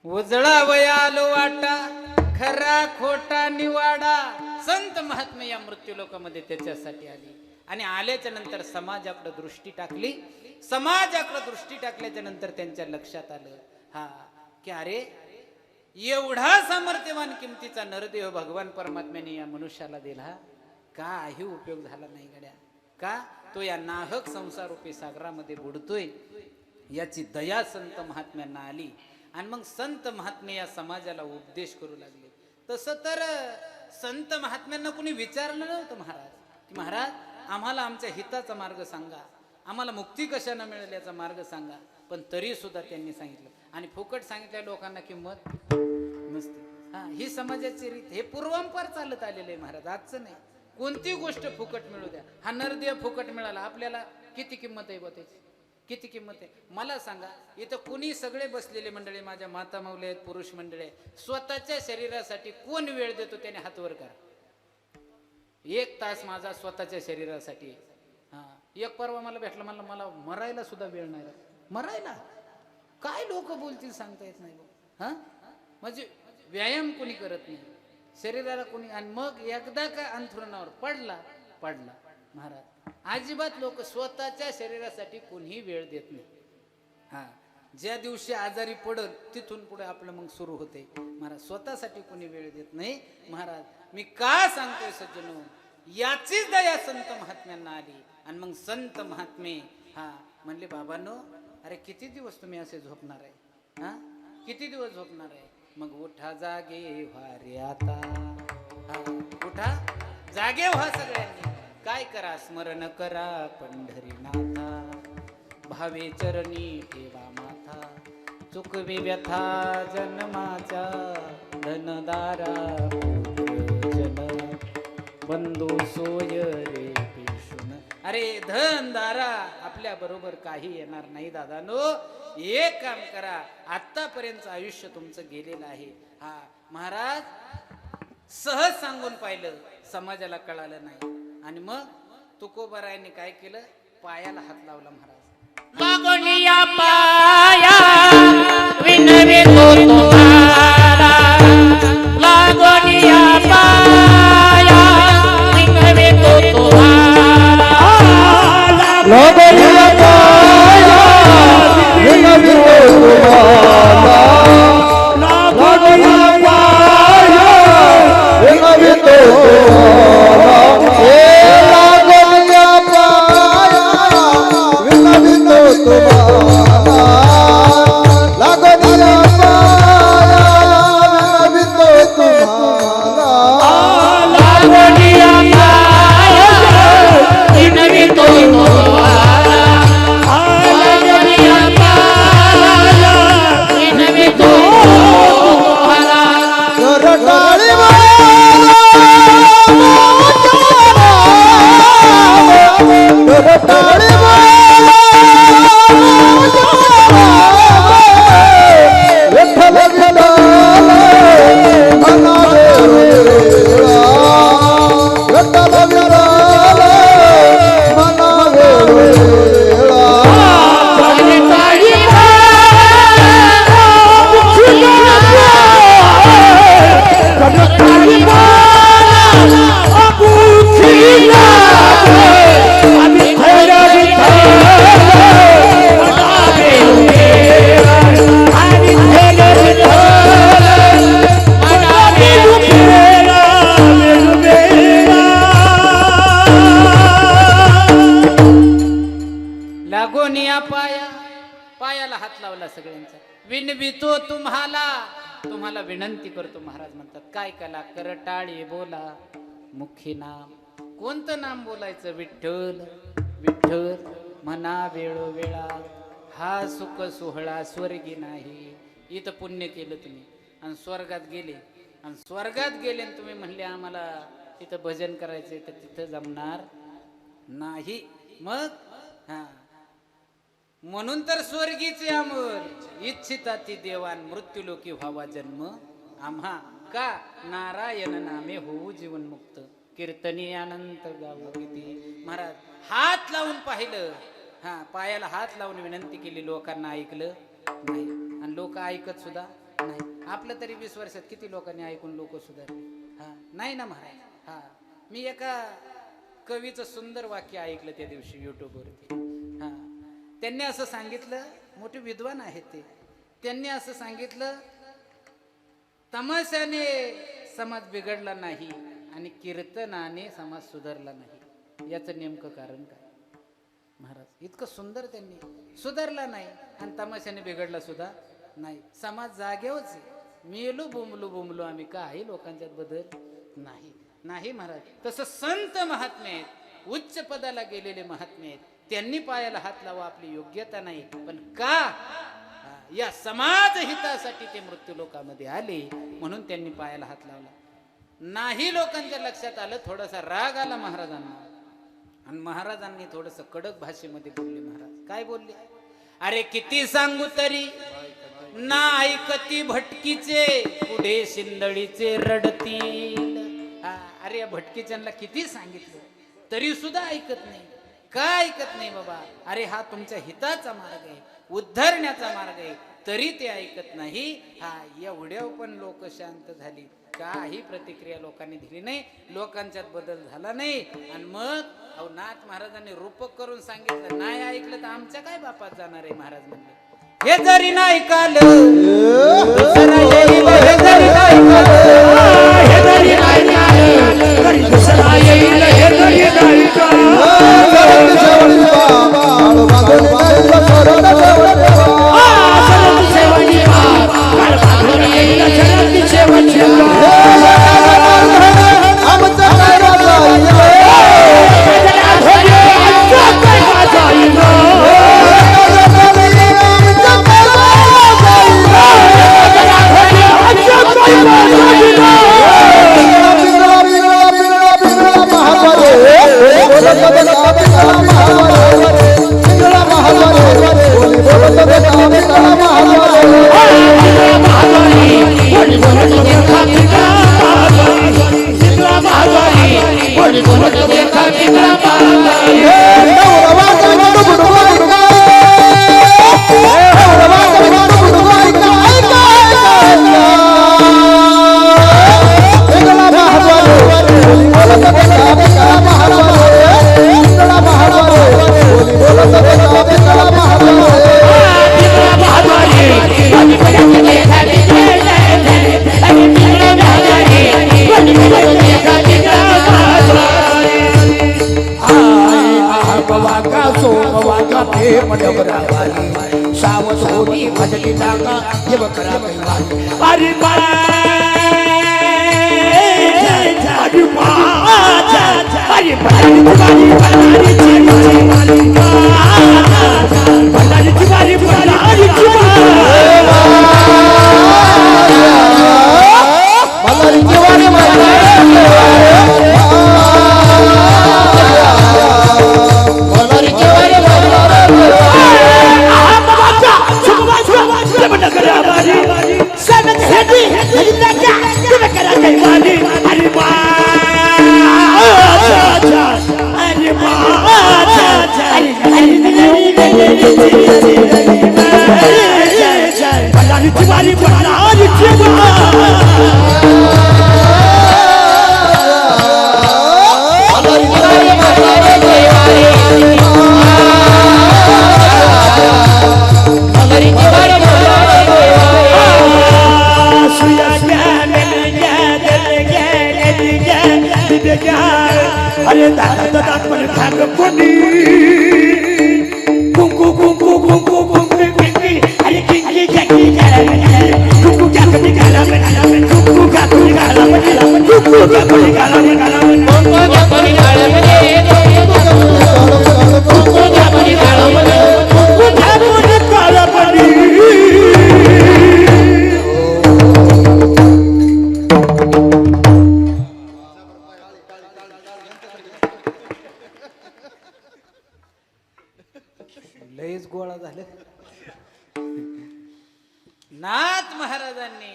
उजळावयालो वाटा, खरा खोटा निवाडा. संत महात्मे या मृत्यू लोकांमध्ये त्याच्यासाठी आली. आणि आल्याच्या नंतर समाजाकडे दृष्टी टाकली. समाजाकडे दृष्टी टाकल्याच्या नंतर त्यांच्या लक्षात आलं, हा की अरे एवढा सामर्थ्यवान किमतीचा नरदेह भगवान परमात्म्याने या मनुष्याला दिला, काही उपयोग झाला नाही गड्या. का तो या नाहक संसारूपी सागरामध्ये बुडतोय. याची दया संत महात्म्यांना आली. आणि मग संत महात्मे या समाजाला उपदेश करू लागले. तसं तर संत महात्म्यांना कुणी विचारलं नव्हतं महाराज, की महाराज आम्हाला आमच्या हिताचा मार्ग सांगा, आम्हाला मुक्ती कशाने मिळेल याचा मार्ग सांगा. पण तरी सुद्धा त्यांनी सांगितलं. आणि फुकट सांगितल्या लोकांना किंमत नसते. हा, ही समाजाची रीत, हे पूर्वांपार चालत आलेलं आहे महाराज, आजचं नाही. कोणती गोष्ट फुकट मिळू द्या. हा नरदेह फुकट मिळाला, आपल्याला किती किंमत आहे बा त्याची, किती किंमत आहे मला सांगा. इथं कुणी सगळे बसलेले मंडळी, माझ्या माता माऊली आहेत, पुरुष मंडळी आहेत, स्वतःच्या शरीरासाठी कोण वेळ देतो त्याने हात वर करा. 1 तास माझा स्वतःच्या शरीरासाठी. हा, एक परवा मला भेटला, मला मरायला सुद्धा वेळ नाही. मरायला काय लोक बोलतील सांगता येत नाही. हा, म्हणजे व्यायाम कोणी करत नाही शरीराला कोणी. आणि मग एकदा का अंथरुणावर पडला महाराज, अजिबात लोक स्वतःच्या शरीरासाठी कोणीही वेळ देत नाही. हा, ज्या दिवशी आजारी पडल तिथून पुढे आपलं मग सुरू होते महाराज. स्वतःसाठी कोणी वेळ देत नाही महाराज. मी का सांगतोय सज्जनो, याचीच दया संत महात्म्यांना आली. आणि मग संत महात्मे हा म्हणले, बाबांनो अरे किती दिवस तुम्ही असे झोपणार आहे. हा, किती दिवस झोपणार आहे? मग उठा जागे व्हा रे आता, हा, उठा जागे व्हा सगळ्यांनी. काय करा? स्मरण करा पंढरीनाथा, भावे चरणी ठेवा माथा, चुकवी व्यथा जन्माच्या, धनदारा जन बंधू सोय रे पेशुन. अरे धनदारा आपल्या बरोबर काही येणार नाही दादानो. एक काम करा, आतापर्यंत आयुष्य तुमचं गेलेलं आहे. हा महाराज सहज सांगून पाहिलं, समाजाला कळालं नाही. आणि मग तुकोबारायांनी काय केलं? पायाला हात लावला महाराज. लागोनिया पाया विनवितो तुम्हाला, लागोनिया पाया विनवितो तुम्हाला, लागोनिया पाया विनवितो तुम्हाला, लागोनिया पाया विनवितो तुम्हाला, लागोनिया पाया विनवितो तुम्हाला, लागोनिया पाया विनवितो तुम्हाला. लागोनिया पाया विनवितो तुम्हाला, लागोनिया पाया विनवितो तुम्हाला. रटाळी विठ्ठल विठ्ठल म्हणावे वेळा, विठ्ठल विठ्ठल म्हणावे वेळा. लागोनिया पाया, पायाला हात लावला सगळ्यांचा. विनवितो तुम्हाला, तुम्हाला विनंती करतो. महाराज म्हणतात काय कला? करटाळे बोला मुखी नाम. कोणतं नाम बोलायचं? विठ्ठल विठ्ठल म्हणा वेळोवेळा, हा सुख सोहळा स्वर्गी नाही. इथं पुण्य केलं तुम्ही आणि स्वर्गात गेले, आणि स्वर्गात गेले आणि तुम्ही म्हणले आम्हाला तिथं भजन करायचंय, तर तिथं जमणार नाही. मग हा म्हणून तर स्वर्गीचे अमर इच्छिता ती देवान, मृत्यूलोकी व्हावा जन्म आम्हा. का? नारायण नामे होऊ जीवन मुक्त, कीर्तनी अनंत गाव किती. महाराज हात लावून पाहिलं, हा पायाला हात लावून विनंती केली. लोकांना ऐकलं नाही, आणि लोक ऐकत सुद्धा नाही. आपलं तरी 20 वर्षात किती लोकांनी ऐकून लोक सुधारले? हा नाही ना महाराज. हा मी एका कवीचं सुंदर वाक्य ऐकलं त्या दिवशी युट्यूबवरती. हा त्यांनी असं सांगितलं, मोठे विद्वान आहेत ते, त्यांनी असं सांगितलं, तमाशाने समाज बिघडला नाही आणि कीर्तनाने समाज सुधारला नाही. याचं नेमकं कारण काय? महाराज इतकं सुंदर, त्यांनी सुधारला नाही आणि तमाशाने बिघडला सुद्धा नाही. समाज जागेवरच आहे. मेलो बोंबलो बोंबलो आम्ही, काही लोकांच्यात बदल नाही. नाही महाराज, तसं संत महात्मे आहेत, उच्च पदाला गेलेले महात्मे आहेत, त्यांनी पायाला हात लावा. आपली योग्यता नाही, पण का? या समाज हितासाठी ते मृत्यू लोकांमध्ये आले, म्हणून त्यांनी पायाला हात लावला. नाही लोकांच्या लक्षात आलं, थोडासा राग आला महाराजांना, आणि महाराजांनी थोडस कडक भाषेमध्ये बोलले. महाराज काय बोलले? अरे किती सांगू तरी ना ऐकती भटकीचे, पुढे शिंदळीचे रडतील. अरे या भटकीच्यांना किती सांगितलं तरी सुद्धा ऐकत नाही. का ऐकत नाही बाबा? अरे हा तुमच्या हिताचा मार्ग आहे, उद्धरण्याचा मार्ग आहे, तरी ते ऐकत नाही. हा एवढ्या पण लोक शांत झाली, काही प्रतिक्रिया लोकांनी दिली नाही, लोकांच्यात बदल झाला नाही. आणि मग नाथ महाराजांनी रूपक करून सांगितलं, नाही ऐकलं तर आमच्या काय बापात जाणार आहे. महाराज म्हणले, हे जरी नाही ऐकलं, दुसरा येईल, हे जरी नाही ऐकलं, हे जरी नाही ऐकलं, दुसरा येईल, हे जरी नाही ऐकलं. पिंगळा महाद्वारे बोली बोलत देखा पिंगळा महाद्वारे कोणी बोलत देखा पिंगळा महाद्वारी कोणी बोलत देखा पिंगळा महाद्वारी सावध होती भजली टाका जेव करा अरे अरे दादा दादा पण खाग कोणी कुंकू कुंकू कुंकू कुंकू कुंकू अरे किंकी जकी कुंकू जकी गाला कुंकू जकी गाला कुंकू जकी गाला कुंकू जकी गाला कुंकू जकी गाला लयच गोळा झाले. नाथ महाराजांनी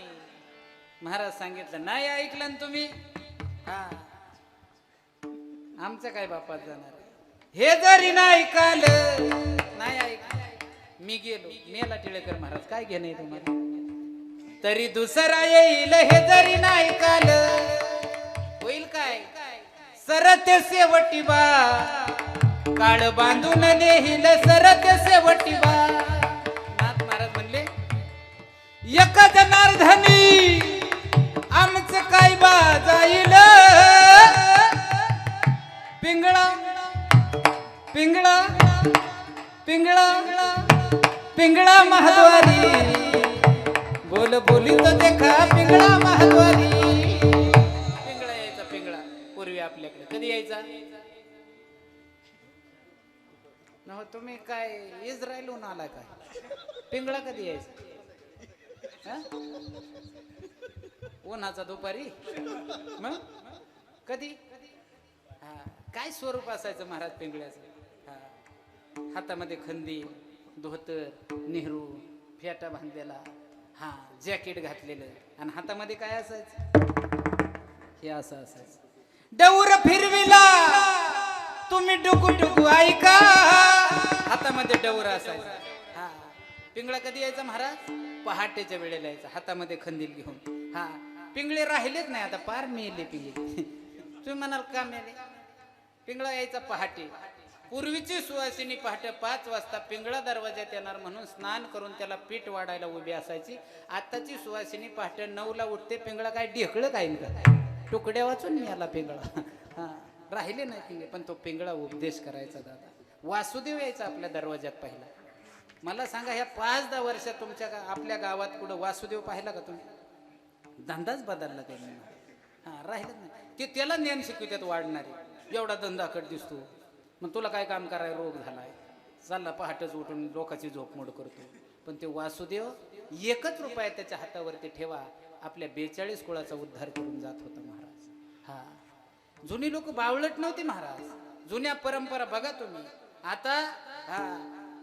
महाराज सांगितलं नाही ऐकलं ना तुम्ही. हा आमचं काय बापात जाणार हे जरी नाही ऐकलं नाही ऐकलं मी गेलो मेला टिळेकर महाराज काय घेणे तुम्हाला तरी दुसरा येईल हे जरी नाही ऐकलं होईल काय सरते शेवटी बा काळ बांधून देईल सरते शेवटी बा. नाथ महाराज म्हणले एक जनार्दनी आमचं काय बा जाईल पिंगळा पिंगळा पिंगळा पिंगळा महाद्वारी बोल बोली तो देखा पिंगळा महाद्वारी. पिंगळा यायचा पिंगळा पूर्वी आपल्याकडे कधी यायचा न तुम्ही काय इस्रायलहून आला काय पिंगळा कधी यायचा उन्हाचा दुपारी मग कधी हा काय स्वरूप असायचं महाराज पिंगळ्याचं. हा हातामध्ये खंदी धोतर नेहरू फेटा बांधलेला हा जॅकेट घातलेलं आणि हातामध्ये काय असायचं हे असं असायचं. डौर फिरविला तुम्ही डुकू डुकू ऐका हातामध्ये डौर असायचा. हा पिंगळा कधी यायचा महाराज पहाटेच्या वेळेला यायचा हातामध्ये खंदील घेऊन. हा पिंगळे राहिलेच नाही आता पार मेले पिंगळे. तुम्ही म्हणाल का मेले पिंगळा यायचा पहाटे. पूर्वीची सुवासिनी पहाटे 5 वाजता पिंगळा दरवाज्यात येणार म्हणून स्नान करून त्याला पीठ वाढायला उभी असायची. आताची सुवासिनी पहाटे 9ला उठते. पिंगळा काय ढेकळं काय का तुकड्या वाचून मिळाला पिंगळा. हा राहिले नाही पिंगळे पण तो पिंगळा उपदेश करायचा. दादा वासुदेव यायचा आपल्या दरवाज्यात पहिला. मला सांगा ह्या 5-10 वर्षात तुमच्या आपल्या गावात कुठं वासुदेव पाहिला का तुम्ही? धंदाच बदलला त्याने. हा राहिलं नाही ते त्याला ज्ञान शिकवितात वाढणारे. एवढा धंदा कट दिसतो मग तुला काय काम कराय रोग झालाय चालला पहाटच उठून लोकांची झोपमोड करतो. पण ते वासुदेव 1 रुपया त्याच्या हातावरती ठेवा आपल्या 42 कुळाचा उद्धार करून जात होता महाराज. हा जुनी लोक बावळट नव्हते महाराज. जुन्या परंपरा बघा तुम्ही. आता हा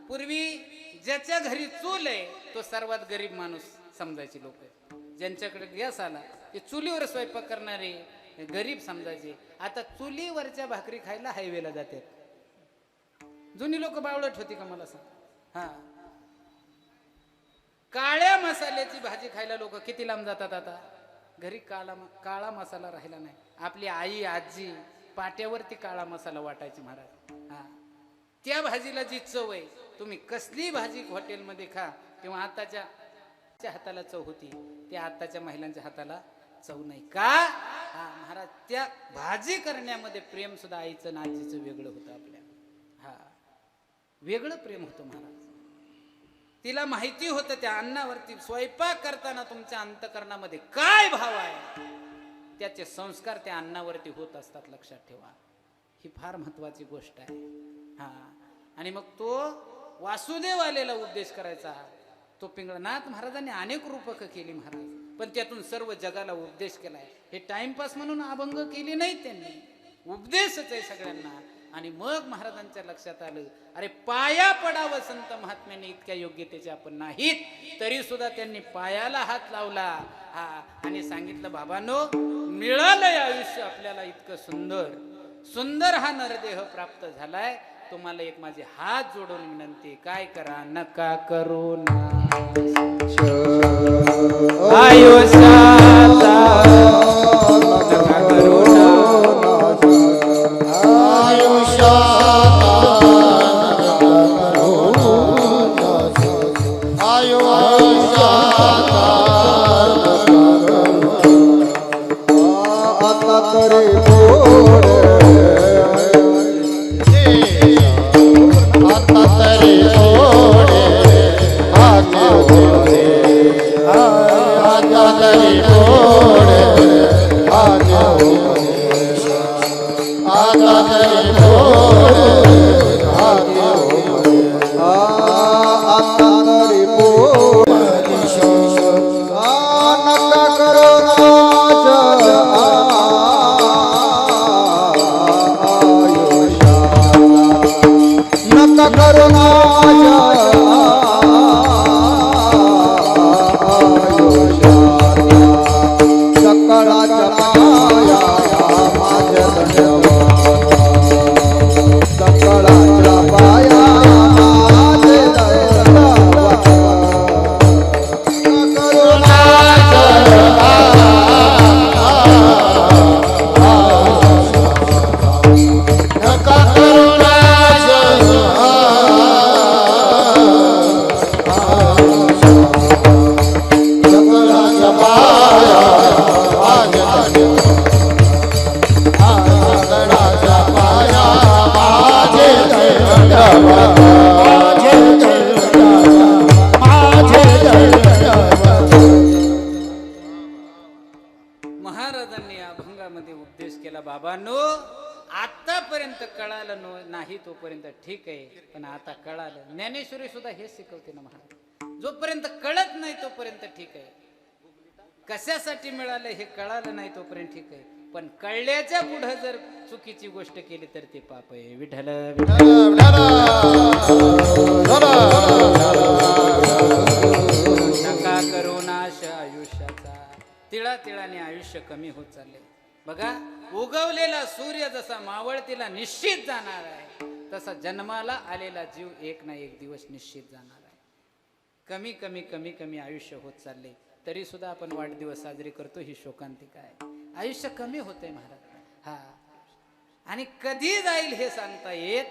पूर्वी ज्याच्या घरी चूल आहे तो सर्वात गरीब माणूस समजायचे लोक. ज्यांच्याकडे गॅस आला ते चुलीवर स्वयंपाक करणारे गरीब समजायचे. आता चुलीवरच्या भाकरी खायला हायवेला जातात. जुनी लोक बावळट होती का मला सांग. हा काळ्या मसाल्याची भाजी खायला लोक किती लांब जातात. आता घरी काळा मसाला राहिला नाही. आपली आई आजी पाट्यावरती काळा मसाला वाटायची महाराज. हा त्या भाजीला जी चव आहे, तुम्ही कसली भाजी हॉटेलमध्ये खा तेव्हा आताच्या हाताला चव होती, त्या आताच्या महिलांच्या हाताला चव नाही का. हा महाराज त्या भाजी करण्यामध्ये प्रेम सुद्धा आईचं आणि आजीचं वेगळं होतं. आपल्या हा वेगळं प्रेम होतं महाराज. तिला माहिती होतं त्या अन्नावरती स्वयंपाक करताना तुमच्या अंतकरणामध्ये काय भाव आहे, त्याचे संस्कार त्या अन्नावरती होत असतात. लक्षात ठेवा, ही फार महत्वाची गोष्ट आहे. हा आणि मग तो वासुदेव आलेला उपदेश करायचा. तो पिंगळनाथ महाराजांनी अनेक रूपकं केली महाराज, पण त्यातून सर्व जगाला उपदेश केलाय. हे टाइमपास म्हणून अभंग केली नाही त्यांनी, उपदेशच आहे सगळ्यांना. आणि मग महाराजांच्या लक्षात आलं, अरे पाया पडावं संत महात्म्याने, इतक्या योग्यतेचे आपण नाहीत, तरी सुद्धा त्यांनी पायाला हात लावला. हा आणि सांगितलं, बाबांनो मिळालंय आयुष्य आपल्याला इतकं सुंदर सुंदर, हा नरदेह प्राप्त झालाय. तुम्हाला एक माझे हात जोडून विनंती, काय करा नका करू नाश आयुष्याचा, नका करू महाराजांनी अभंगामध्ये उपदेश केला. बाबांनो आतापर्यंत कळालं नाही तोपर्यंत ठीक आहे, पण आता कळालं. ज्ञानेश्वरी सुद्धा हेच शिकवते ना महाराज, जोपर्यंत कळत नाही तोपर्यंत ठीक आहे. कशासाठी मिळालं हे कळालं नाही तोपर्यंत ठीक आहे, पण कळल्याच्या पुढे जर चुकीची गोष्ट केली तर ते पाप आहे. विठ्ठल नका करू नाश आयुष्याचा. तिळा तिळाने आयुष्य कमी होत चालले. बघा, उगवलेला सूर्य जसा मावळतीला निश्चित जाणार आहे, तसा जन्माला आलेला जीव एक ना एक दिवस निश्चित जाणार आहे. कमी कमी कमी कमी आयुष्य होत चालले, तरी सुद्धा आपण वाढदिवस साजरे करतो. ही शोकांतिका आहे. आयुष्य कमी होतंय महाराज. हा आणि कधी जाईल हे सांगता येत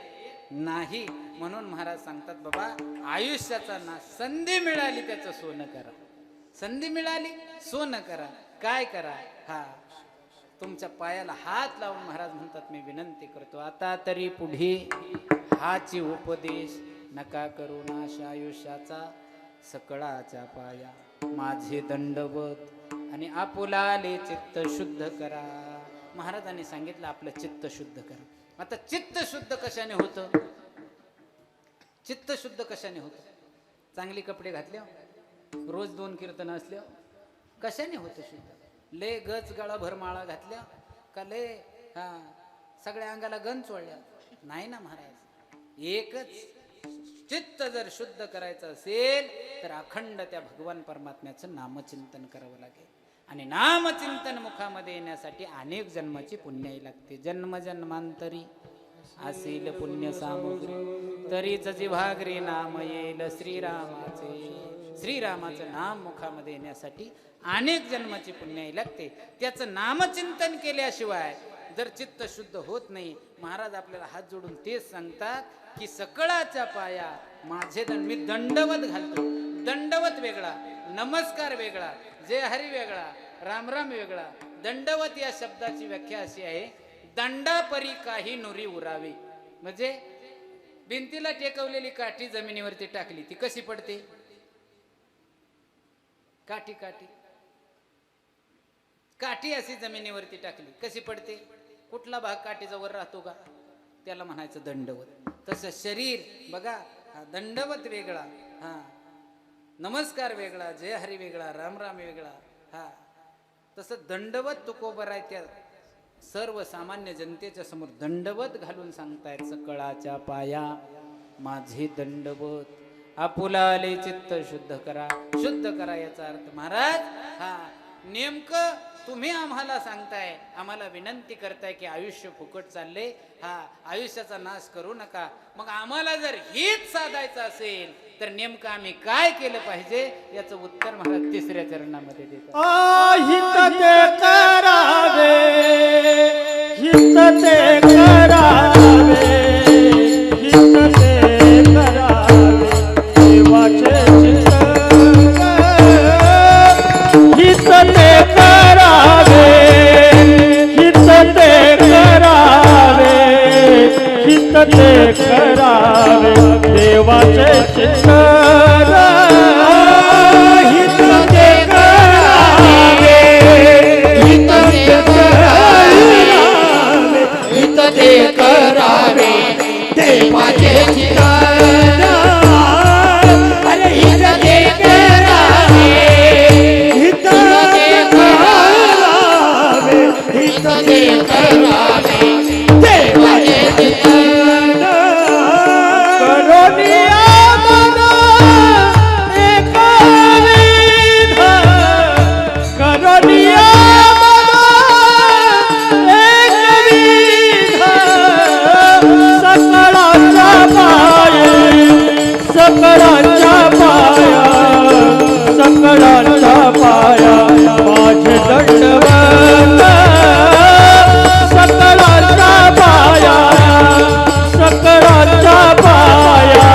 नाही. म्हणून महाराज सांगतात, बाबा आयुष्याचा ना संधी मिळाली त्याचं सोनं करा. संधी मिळाली सोनं करा. काय करा, हा तुमच्या पायाला हात लावून महाराज म्हणतात, मी विनंती करतो आता तरी पुढे हाची उपदेश, नका करू नाश आयुष्याचा, सकळाच्या पाया माझे दंडवत, आणि आपुलाले चित्त शुद्ध करा. महाराजांनी सांगितलं आपलं चित्त शुद्ध करा. आता चित्त शुद्ध कशाने होतं? चित्त शुद्ध कशाने होतं? चांगले कपडे घातल्या, रोज 2 कीर्तन असल्या, कशाने होतं शुद्ध? ले गच गळाभर माळा घातल्या का ले, हा सगळ्या अंगाला गंज चोळल्या, नाही ना महाराज. एकच चित्त जर शुद्ध करायचं असेल तर अखंड त्या भगवान परमात्म्याचं नामचिंतन करावं लागेल. आणि नामचिंतन मुखामध्ये येण्यासाठी अनेक जन्माची पुण्याई लागते. जन्म जन्मांतरी असेल पुण्य सामुग्री, तरीच जिव्हाग्री नाम येईल श्रीरामाचे. श्रीरामाचं नाम मुखामध्ये येण्यासाठी अनेक जन्माची पुण्याई लागते. त्याचं नामचिंतन केल्याशिवाय जर चित्त शुद्ध होत नाही. महाराज आपल्याला हात जोडून तेच सांगतात की सकळाच्या पाया माझे मी दंडवत घालतो. दंडवत वेगळा, नमस्कार वेगळा, जय हरी वेगळा, रामराम वेगळा. दंडवत या शब्दाची व्याख्या अशी आहे, दंडापरी काही नुरी उरावी. म्हणजे भिंतीला टेकवलेली काठी जमिनीवरती टाकली ती कशी पडते? काठी काठी काठी अशी जमिनीवरती टाकली कशी पडते? कुठला भाग काठीचा वर राहतो का? त्याला म्हणायचं दंडवत. तसं शरीर बघा, हा दंडवत वेगळा, हा नमस्कार वेगळा, जय हरी वेगळा, रामराम वेगळा. हा तसं दंडवत तुकोबराय त्या सर्वसामान्य जनतेच्या समोर दंडवत घालून सांगतायत, सकळाच्या पाया माझे दंडवत. आपुलाले चित्त शुद्ध करा. शुद्ध करा याचा अर्थ महाराज हा नेमकं तुम्ही आम्हाला सांगताय, आम्हाला विनंती करताय की आयुष्य फुकट चालले, हा आयुष्याचा नाश करू नका. मग आम्हाला जर हीच साधायचं असेल तर नेमकं आम्ही काय केलं पाहिजे याचं उत्तर महाराज तिसऱ्या चरणामध्ये देतात. हित ते करावे, हित ते करावे, हित ते करावे, देवाचे चिंतन हित ते करावे, हित ते करावे, हित ते करावे, देवाचे चिंतन हित ते करावे, हित ते करावे, हित ते करावे, देवाचे चिंतन. अरे हित ते करावे, हित ते करावे, हित ते करावे, देवाचे चिंतन. करोनिया मना एकविध, करोनिया मना एकविध, सकळाच्या पाया, सकळाच्या पाया, सकळाच्या पाया माझे दंडवत. सकळाच्या पाया, सकळाच्या पाया,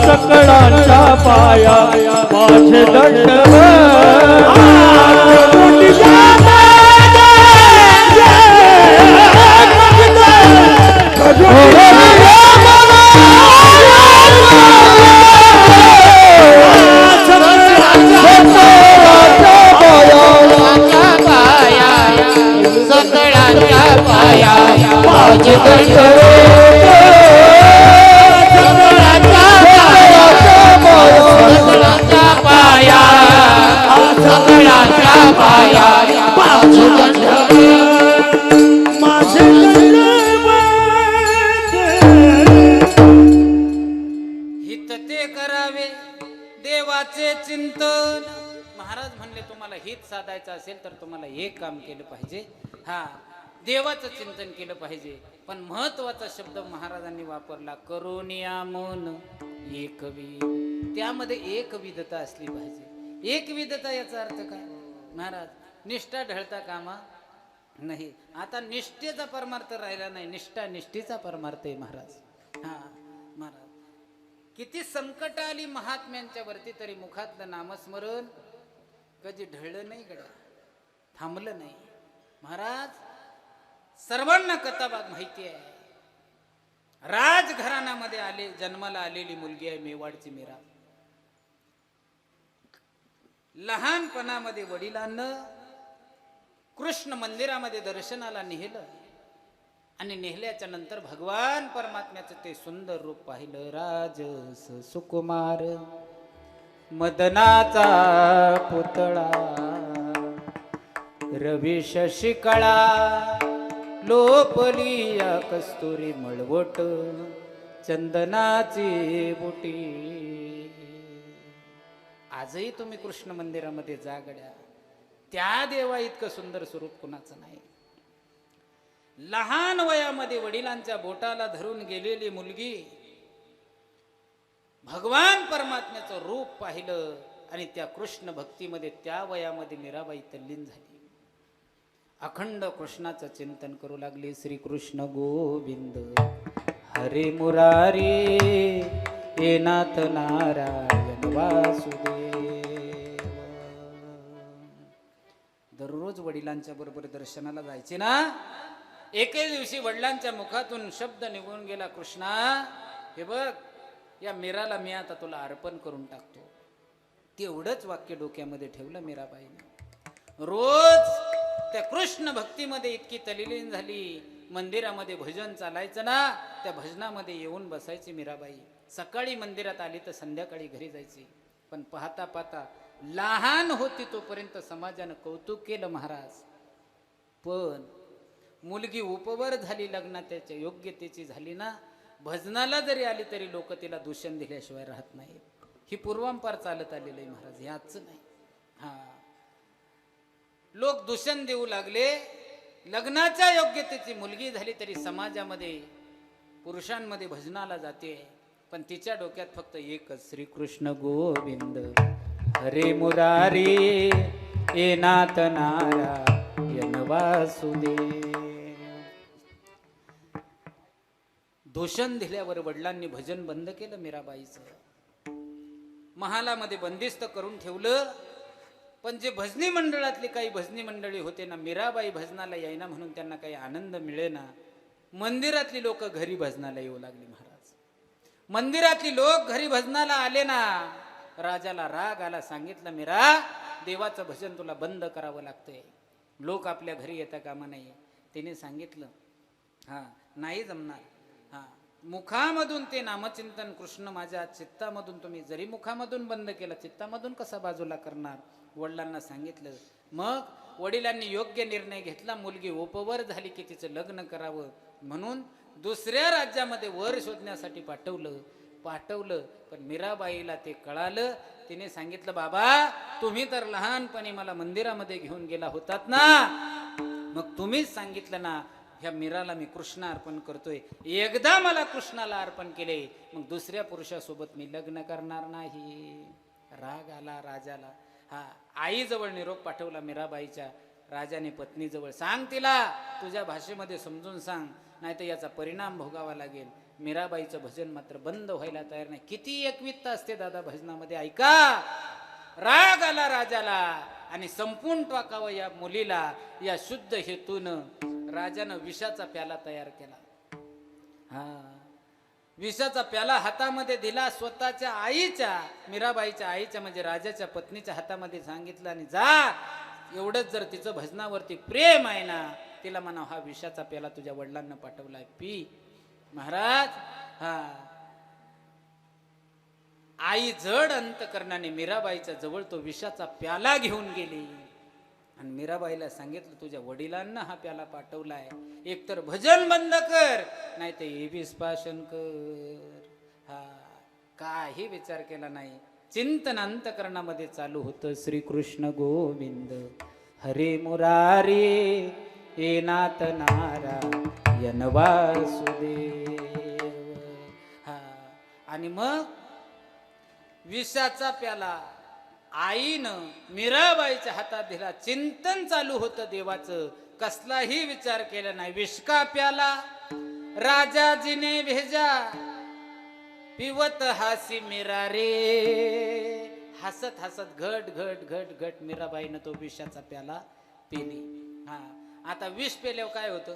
सकळाच्या पाया माझे दंडवत. सकळाच्या पाया माझे दंडवत. सकळाच्या पाया, सकळाच्या पाया माझे दंडवत, माझे दंडवत. हित ते करावे, देवाचे चिंतन. महाराज म्हणले तुम्हाला हित साधायचं असेल तर तुम्हाला एक काम केलं पाहिजे, हा देवाचं चिंतन केलं पाहिजे. पण महत्वाचा शब्द महाराजांनी वापरला, करुनिया मन एकविध. त्यामध्ये एकविधता असली पाहिजे. एकविधता याचा अर्थ काय महाराज? निष्ठा ढळता कामा नाही. आता निष्ठेचा परमार्थ राहिला नाही, निष्ठा निष्ठेचा परमार्थ आहे महाराज. हा महाराज किती संकट आली महात्म्यांच्या वरती तरी मुखातलं नामस्मरण कधी ढळलं नाही, गड्या थांबलं नाही. महाराज सर्वांना कथाभाग माहिती आहे. राजघराण्यामध्ये आले जन्माला आलेली मुलगी आहे मेवाडची मीरा. लहानपणामध्ये वडिलांना कृष्ण मंदिरामध्ये दर्शनाला नेलं आणि नेहल्याच्या नंतर भगवान परमात्म्याचं ते सुंदर रूप पाहिलं. राजस सुकुमार मदनाचा पुतळा, रवी शशिकळा लोपली या कस्तुरी मळवट चंदनाची बुटी. आजही तुम्ही कृष्ण मंदिरामध्ये जा गड्या, त्या देवा इतकं सुंदर स्वरूप कुणाचं नाही. लहान वयामध्ये वडिलांच्या बोटाला धरून गेलेली मुलगी भगवान परमात्म्याचं रूप पाहिलं आणि त्या कृष्ण भक्तीमध्ये त्या वयामध्ये मीराबाई तल्लीन झाली. अखंड कृष्णाचं चिंतन करू लागली. श्रीकृष्ण गोविंद हरे मुरारी हे नाथ नारायण वासुदेव. दररोज वडिलांच्या बरोबर दर्शनाला जायचे ना. एके दिवशी वडिलांच्या मुखातून शब्द निघून गेला, कृष्णा हे बघ, या मीराला मी आता तुला अर्पण करून टाकतो. तेवढंच वाक्य डोक्यामध्ये ठेवलं मीराबाईने. रोज त्या कृष्ण भक्तीमध्ये इतकी तल्लीन झाली. मंदिरामध्ये भजन चालायचं ना, त्या भजनामध्ये येऊन बसायची मीराबाई. सकाळी मंदिरात आली तर संध्याकाळी घरी जायची. पण पाहता पाहता लहान होती तोपर्यंत समाजानं कौतुक केलं महाराज. पण मुलगी उपवर झाली, लग्नात त्याच्या योग्यतेची झाली ना, भजनाला जरी आली तरी लोक तिला दूषण दिल्याशिवाय राहत नाही. ही पूर्वांपार चालत आलेलं आहे महाराज, याच नाही. हा, लोक दूषण देऊ लागले. लग्नाच्या योग्यतेची मुलगी झाली तरी समाजामध्ये पुरुषांमध्ये भजनाला जाते, पण तिच्या डोक्यात फक्त एकच, श्रीकृष्ण गोविंद हरे मुरारी हे नाथ नारायण वासुदेव. दूषण दिल्यावर वडिलांनी भजन बंद केलं मीराबाईचं. महालामध्ये बंदिस्त करून ठेवलं. पण जे भजनी मंडळातले काही भजनी मंडळी होते ना, मीराबाई भजनाला येईना म्हणून त्यांना काही आनंद मिळेना. मंदिरातली लोक घरी भजनाला येऊ लागली महाराज. मंदिरातली लोक घरी भजनाला आले ना, राजाला राग आला. सांगितलं, मीरा देवाचं भजन तुला बंद करावं लागतंय, लोक आपल्या घरी येता कामा नाही. तिने सांगितलं, हा नाही जमणार. हा, मुखामधून ते नामचिंतन कृष्ण माझ्या चित्तामधून तुम्ही जरी मुखामधून बंद केलं, चित्तामधून कसा बाजूला करणार. वडिलांना सांगितलं. मग वडिलांनी योग्य निर्णय घेतला. मुलगी उपवर झाली की तिचं लग्न करावं म्हणून दुसऱ्या राज्यामध्ये वर शोधण्यासाठी पाठवलं. पण मीराबाईला ते कळालं. तिने सांगितलं, बाबा तुम्ही तर लहानपणी मला मंदिरामध्ये घेऊन गेला होतात ना, मग तुम्हीच सांगितलं ना ह्या मीराला मी कृष्ण अर्पण करतोय. एकदा मला कृष्णाला अर्पण केले, मग दुसऱ्या पुरुषासोबत मी लग्न करणार नाही. राग आला राजाला. हा, आईजवळ निरोप पाठवला मीराबाईच्या. राजाने पत्नीजवळ, सांग तिला तुझ्या भाषेमध्ये समजून सांग, नाही तर याचा परिणाम भोगावा लागेल. मीराबाईचं भजन मात्र बंद व्हायला तयार नाही. किती एकविधता असते दादा भजनामध्ये, ऐका. राग आला राजाला आणि संपून टाकावं या मुलीला, या शुद्ध हेतून राजानं विषाचा प्याला तयार केला. हा, विषाचा प्याला हातामध्ये दिला. स्वतःच्या आईच्या, मीराबाईच्या आईच्या म्हणजे राजाच्या पत्नीच्या हातामध्ये सांगितलं, आणि जा, एवढंच जर तिचं भजनावरती प्रेम आहे ना, तिला म्हणा हा विषाचा प्याला तुझ्या वडिलांना पाठवलाय, पी. महाराज, हा, आई जड अंतकरणाने मीराबाईच्या जवळ तो विषाचा प्याला घेऊन गेली आणि मीराबाईला सांगितलं, तुझ्या वडिलांना हा प्याला पाठवलाय, एकतर भजन बंद कर, नाही तर एबीस पाशन कर. हा, काही विचार केला नाही. चिंतन अंतकरणामध्ये चालू होतं, श्रीकृष्ण गोविंद हरे मुरारी हे नाथ नारायण वासुदेव. हा, आणि मग विषाचा प्याला आईनं मीराबाईच्या हातात दिला. चिंतन चालू होतं देवाचं, कसलाही विचार केला नाही. विष का प्याला राजाजीने भेजा, पिवत हासी मीरा रे. हसत हसत घट घट घट घट मीराबाईनं तो विषाचा प्याला पिली. हा, आता विष पेल्यावर काय होतं?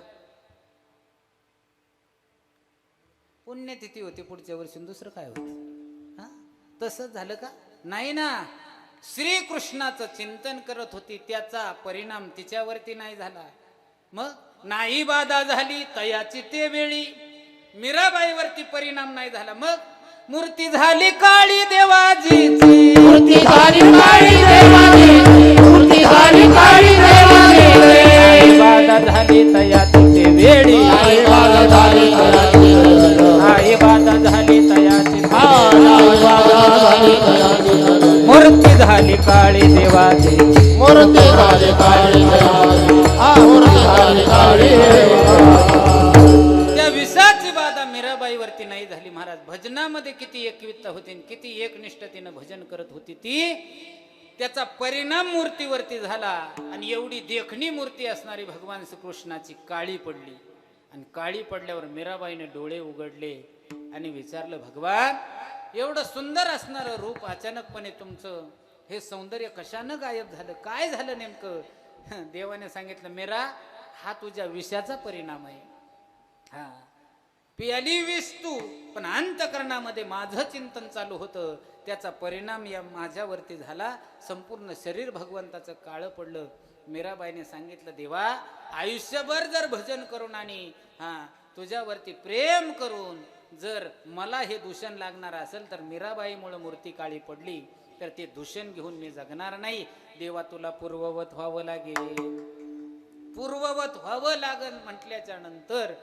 पुण्यतिथी होती पुढच्या वर्षी, दुसरं काय होतं? हा, तसंच झालं का? नाही ना. श्रीकृष्णाचं चिंतन करत होती, त्याचा परिणाम तिच्यावरती नाही झाला. मग नाही बाधा झाली तयाची ते वेळी, मीराबाईवरती परिणाम नाही झाला. मग मूर्ती झाली काळी देवाजीची, मूर्ती झाली काळी देवाची, मूर्ती झाली काळी देवाची. बाधा झाली तयाची ते भजनामध्ये किती एकवित्ता होती आणि किती एकनिष्ठतेनं भजन करत होती ती, त्याचा परिणाम मूर्तीवरती झाला. आणि एवढी देखणी मूर्ती असणारी भगवान श्रीकृष्णाची काळी पडली. आणि काळी पडल्यावर मीराबाईने डोळे उघडले आणि विचारलं, भगवान एवढं सुंदर असणारं रूप अचानकपणे तुमचं हे सौंदर्य कशानं गायब झालं, काय झालं नेमकं? देवाने सांगितलं, मीरा हा तुझ्या विषाचा परिणाम आहे. हा प्याली विष तू, पण अंतकरणामध्ये माझं चिंतन चालू होतं, त्याचा परिणाम या माझ्यावरती झाला. संपूर्ण शरीर भगवंताचं काळं पडलं. मीराबाईने सांगितलं, देवा आयुष्यभर जर भजन करून आणि तुझ्यावरती प्रेम करून जर मला हे दूषण लागणार असेल तर मीराबाईमुळे मूर्ती काळी पडली तर ते दूषण घेऊन मी जगणार नाही. देवा तुला पूर्ववत व्हावं लागेल, पूर्ववत व्हावं लागेल म्हटल्याच्या नंतर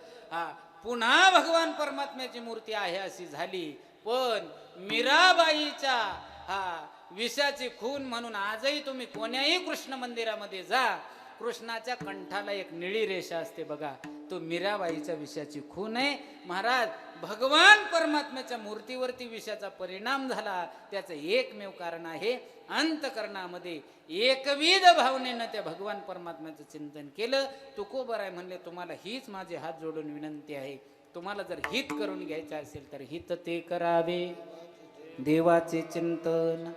पुन्हा भगवान परमात्म्याची मूर्ती आहे अशी झाली. पण मीराबाईच्या विषाची खून म्हणून आजही तुम्ही कोण्याही कृष्ण मंदिरामध्ये जा, कृष्णाच्या कंठाला एक निळी रेषा असते बघा, तो मीराबाईच्या विषाची खून आहे. महाराज भगवान परमात्म्याच्या मूर्तीवरती विषाचा परिणाम झाला, त्याचं एकमेव कारण आहे अंतकरणामध्ये एकविध भावनेनं त्या भगवान परमात्म्याचं चिंतन केलं. तुकोबाराय म्हणले, तुम्हाला हीच माझे हात जोडून विनंती आहे, तुम्हाला जर हित करून घ्यायचं असेल तर हित ते करावे. देवाचे चिंतन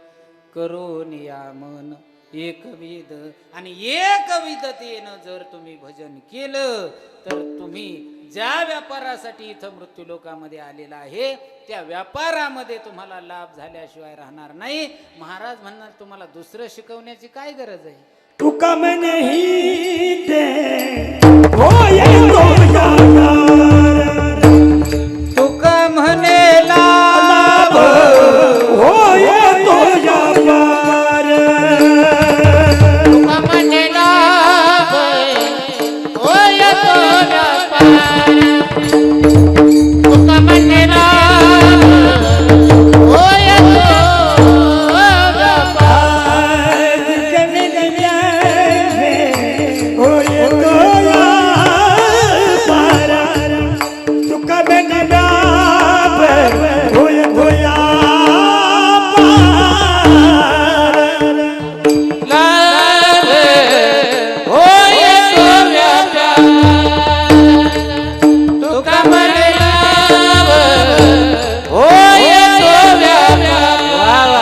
करून या मन एकविध, आणि एकविधतेनं जर तुम्ही भजन केलं तर तुम्ही ज्या व्यापारासाठी इथं मृत्यूलोकामध्ये आलेला आहे त्या व्यापारामध्ये तुम्हाला लाभ झाल्याशिवाय राहणार नाही. महाराज म्हणणार, तुम्हाला दुसरं शिकवण्याची काय गरज आहे? तुका म्हणे हिते होय तुका म्हणे लाभ होय तुझ्या पार, तुका म्हणे लाभ होय तुझ्या पार, तुका म्हणे लाभ होय तुझ्या पार, कमी गया होय तुझ्या पार, तुका म्हणे लाभ होय तुझ्या लाभ होय तुझ्या पार, तुका म्हणे लाभ होय तुझ्या पार.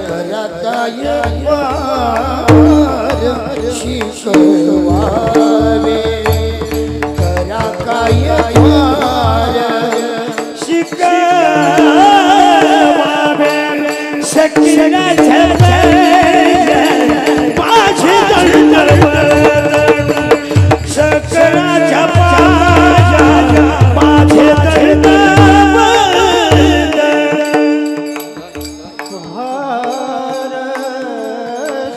करा काय वार शिकवावे, करा काय वार शिकवावे, सकीना झलमल माझे दळदळ, सकळाच्या पाया माझे दळदळ, वार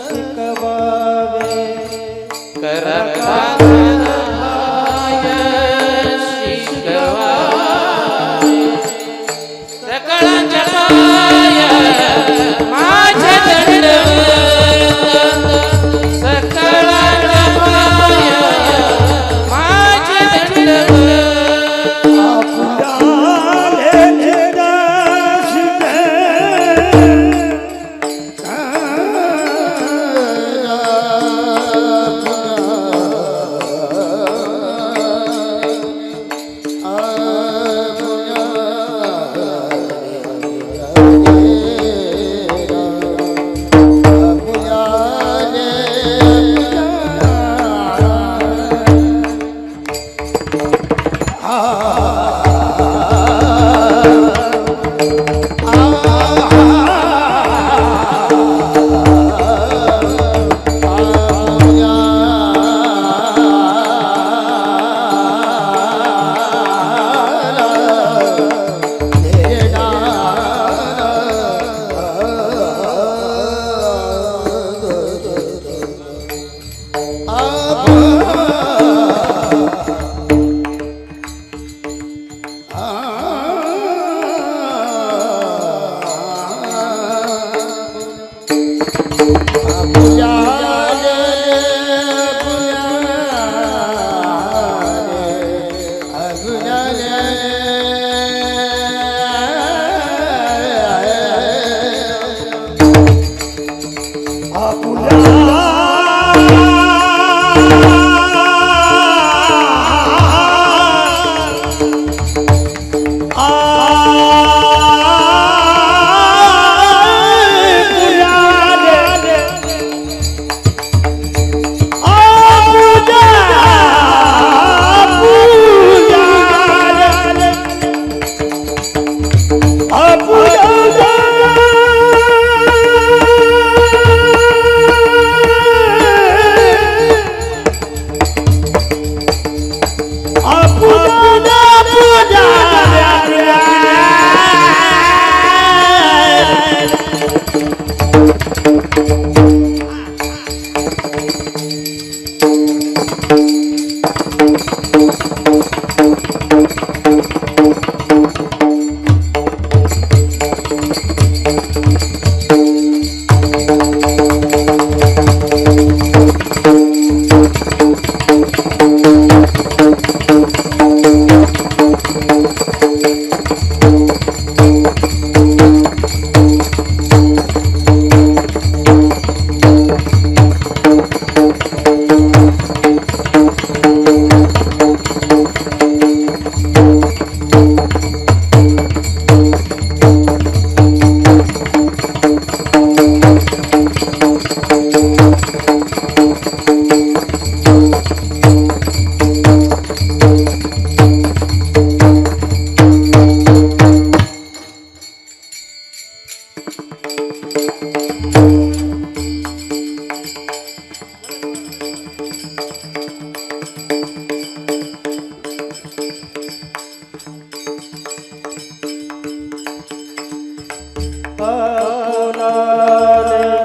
शिकवावे. सकळाच्या पाया माझ्या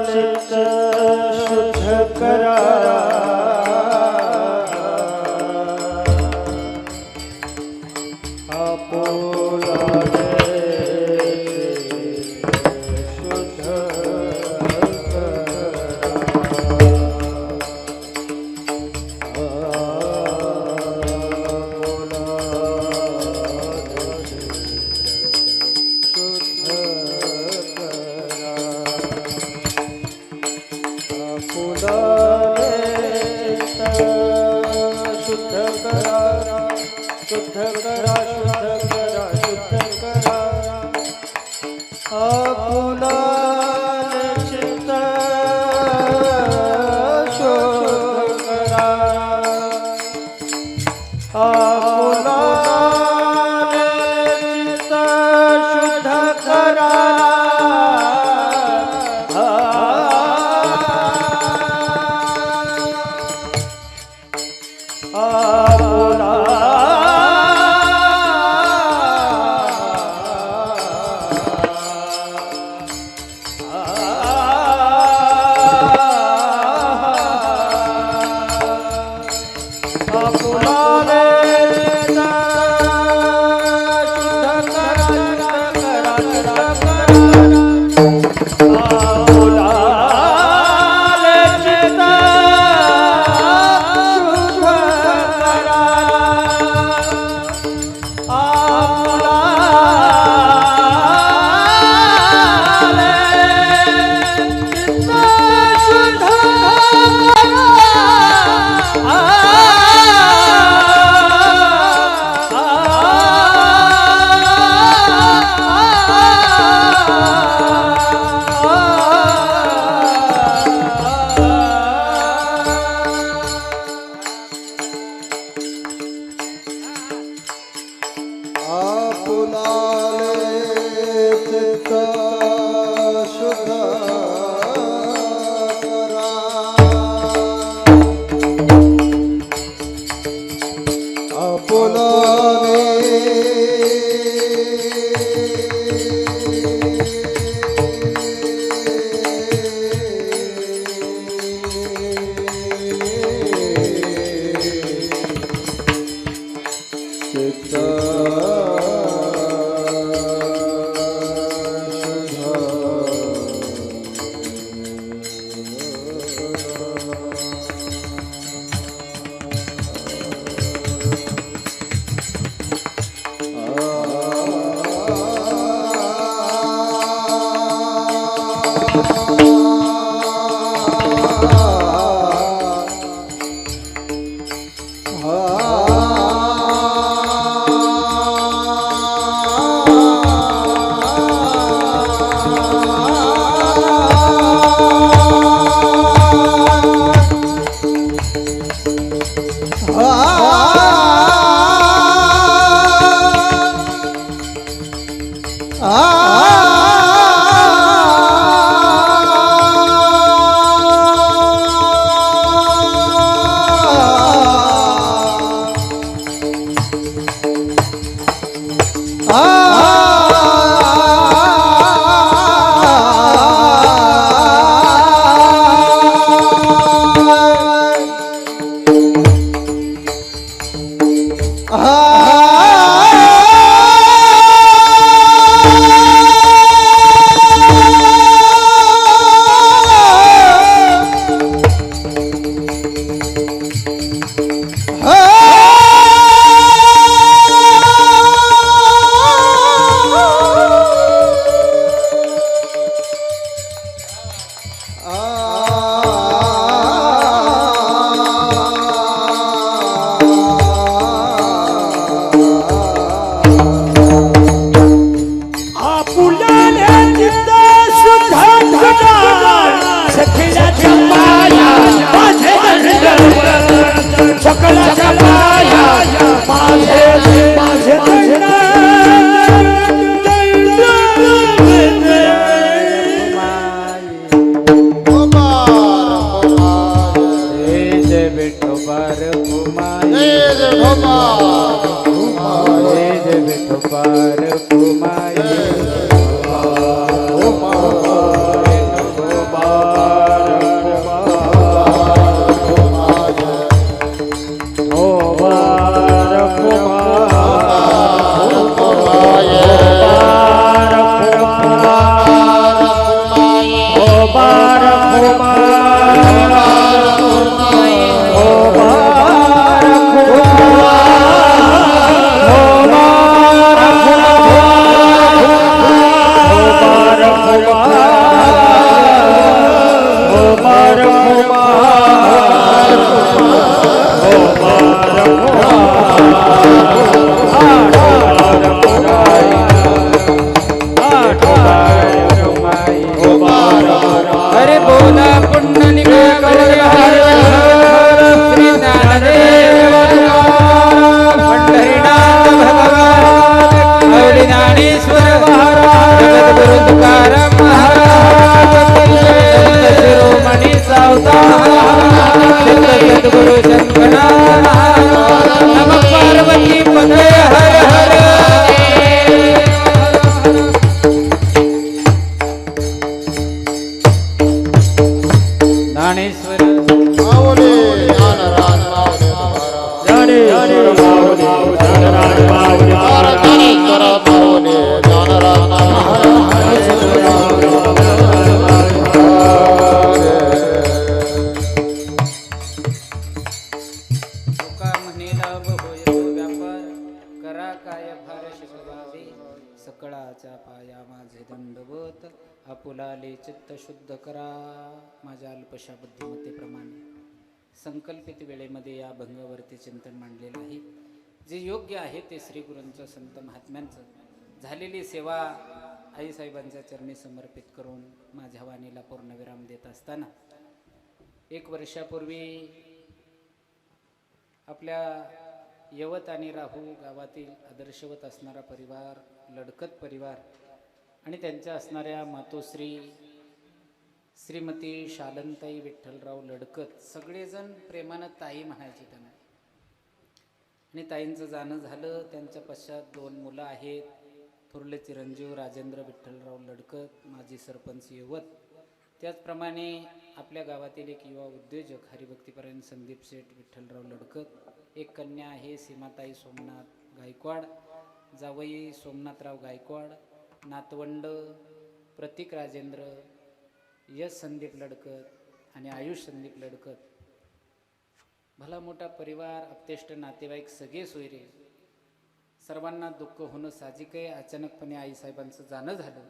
चित्त शुद्ध करा विठोबार कुमाई विठ्ठलाच्या पाया माझे दंडवत, आपुलाले चित्त शुद्ध करा माझ्या अल्पशा बुद्धिमत्तेप्रमाणे. संकल्पित वेळेमध्ये या भंगावरती चिंतन मांडलेलं आहे. जे योग्य आहे ते श्री गुरूंचं, संत महात्म्यांचं झालेली सेवा आईसाहेबांच्या चरणी समर्पित करून माझ्या वाणीला पूर्णविराम देत असताना, 1 वर्षापूर्वी आपल्या यवत आणि राहू गावातील आदर्शवत असणारा परिवार, लडकत परिवार आणि त्यांच्या असणाऱ्या मातोश्री श्रीमती शालनताई विठ्ठलराव लडकत, सगळेजण प्रेमानं ताई म्हणायचे त्यांना. आणि ताईंचं जाणं झालं. त्यांच्या पश्चात 2 मुलं आहेत. थोरले चिरंजीव राजेंद्र विठ्ठलराव लडकत, माजी सरपंच यवत. त्याचप्रमाणे आपल्या गावातील एक युवा उद्योजक हरिभक्तीपरायण संदीप शेठ विठ्ठलराव लडकत. एक कन्या आहे सीमाताई सोमनाथ गायकवाड, जावई सोमनाथराव गायकवाड, नातवंड प्रतीक राजेंद्र, यश संदीप लडकत आणि आयुष संदीप लडकत. भला मोठा परिवार, अपतेष्ट नातेवाईक, सगळे सोयरे. सर्वांना दुःख होणं साहजिक आहे. अचानकपणे आईसाहेबांचं जाणं झालं.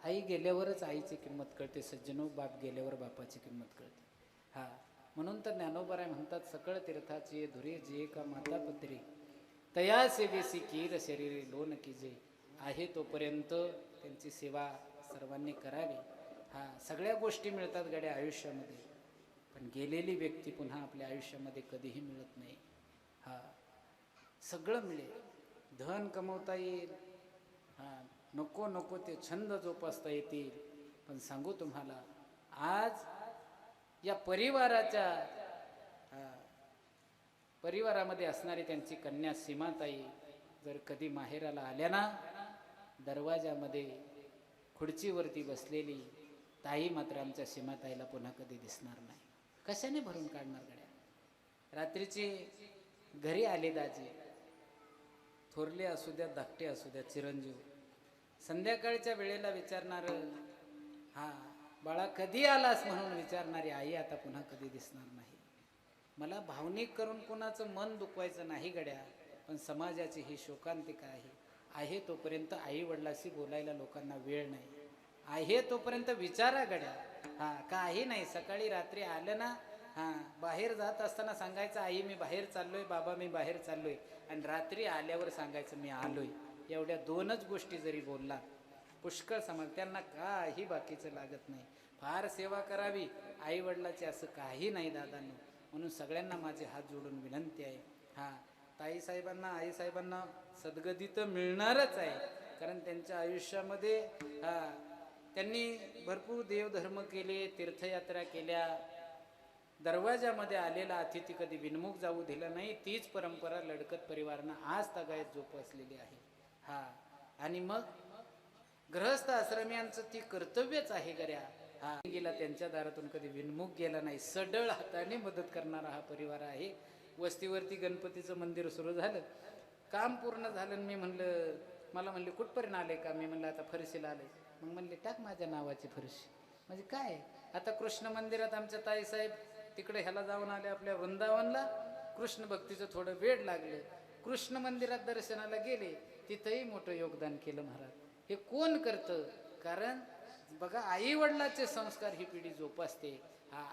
आई गेल्यावरच आईची किंमत कळते सज्जनो, बाप गेल्यावर बापाची किंमत कळते. म्हणून तर ज्ञानोबराय म्हणतात, सकळ तीर्थाची धुरे जे का माता पत्री, तयासे बेसी कीर शरीरे लोन कीजे. आहे तोपर्यंत त्यांची सेवा सर्वांनी करावी. सगळ्या गोष्टी मिळतात गड्या आयुष्यामध्ये, पण गेलेली व्यक्ती पुन्हा आपल्या आयुष्यामध्ये कधीही मिळत नाही. सगळं मिळेल, धन कमवता येईल, नको नको ते छंद जोपासता येतील, पण सांगू तुम्हाला, आज या परिवारामध्ये असणारी त्यांची कन्या सीमाताई जर कधी माहेराला आल्या ना, दरवाजामध्ये खुर्चीवरती बसलेली ताई मात्र आमच्या सीमाताईला पुन्हा कधी दिसणार नाही. कशाने भरून काढणार गड्या? रात्रीची घरी आले दाजी, थोरले असू द्या, धाकटे असू द्या, चिरंजीव, संध्याकाळच्या वेळेला विचारणार, बाळा कधी आलास म्हणून विचारणारी आई आता पुन्हा कधी दिसणार नाही. मला भावनिक करून कोणाचं मन दुखवायचं नाही गड्या, पण समाजाची ही शोकांतिका आहे तोपर्यंत आई वडिलाशी बोलायला लोकांना वेळ नाही. आहे तोपर्यंत विचारा गड्या. काही नाही, सकाळी रात्री आलं ना, बाहेर जात असताना सांगायचं आई मी बाहेर चाललोय, बाबा मी बाहेर चाललोय, आणि रात्री आल्यावर सांगायचं मी आलोय. एवढ्या 2च गोष्टी जरी बोलला पुष्कळ समाज, त्यांना काही बाकीचं लागत नाही. फार सेवा करावी आई वडिलाची असं काही नाही दादांनो. म्हणून सगळ्यांना माझे हात जोडून विनंती आहे, ताईसाहेबांना आईसाहेबांना सद्गती तर मिळणारच आहे, कारण त्यांच्या आयुष्यामध्ये त्यांनी भरपूर देवधर्म केले, तीर्थयात्रा केल्या. दरवाजामध्ये आलेला अतिथी कधी विनमुख जाऊ दिला नाही. तीच परंपरा लडकत परिवारानं आज तागायत जोपासलेली आहे. आणि मग गृहस्थ आश्रमियांचं ती कर्तव्यच आहे गड्या. गेला त्यांच्या दारातून कधी विनमुख गेला नाही. सडळ हाताने मदत करणारा हा परिवार आहे. वस्तीवरती गणपतीचं मंदिर सुरू झालं, काम पूर्ण झालं. मी म्हणलं, मला म्हणले कुठपर्यंत आले का? मी म्हणलं आता फरशीला आले. मग म्हणले टाक माझ्या नावाची फरशी. म्हणजे काय, आता कृष्ण मंदिरात आमच्या ताईसाहेब तिकडे ह्याला जाऊन आले, आपल्या वृंदावनला. कृष्ण भक्तीचं थोडं वेळ लागलं. कृष्ण मंदिरात दर्शनाला गेले, तिथंही मोठं योगदान केलं महाराज. हे कोण करतं? कारण बघा, आई वडिलाचे संस्कार ही पिढी जोपासते.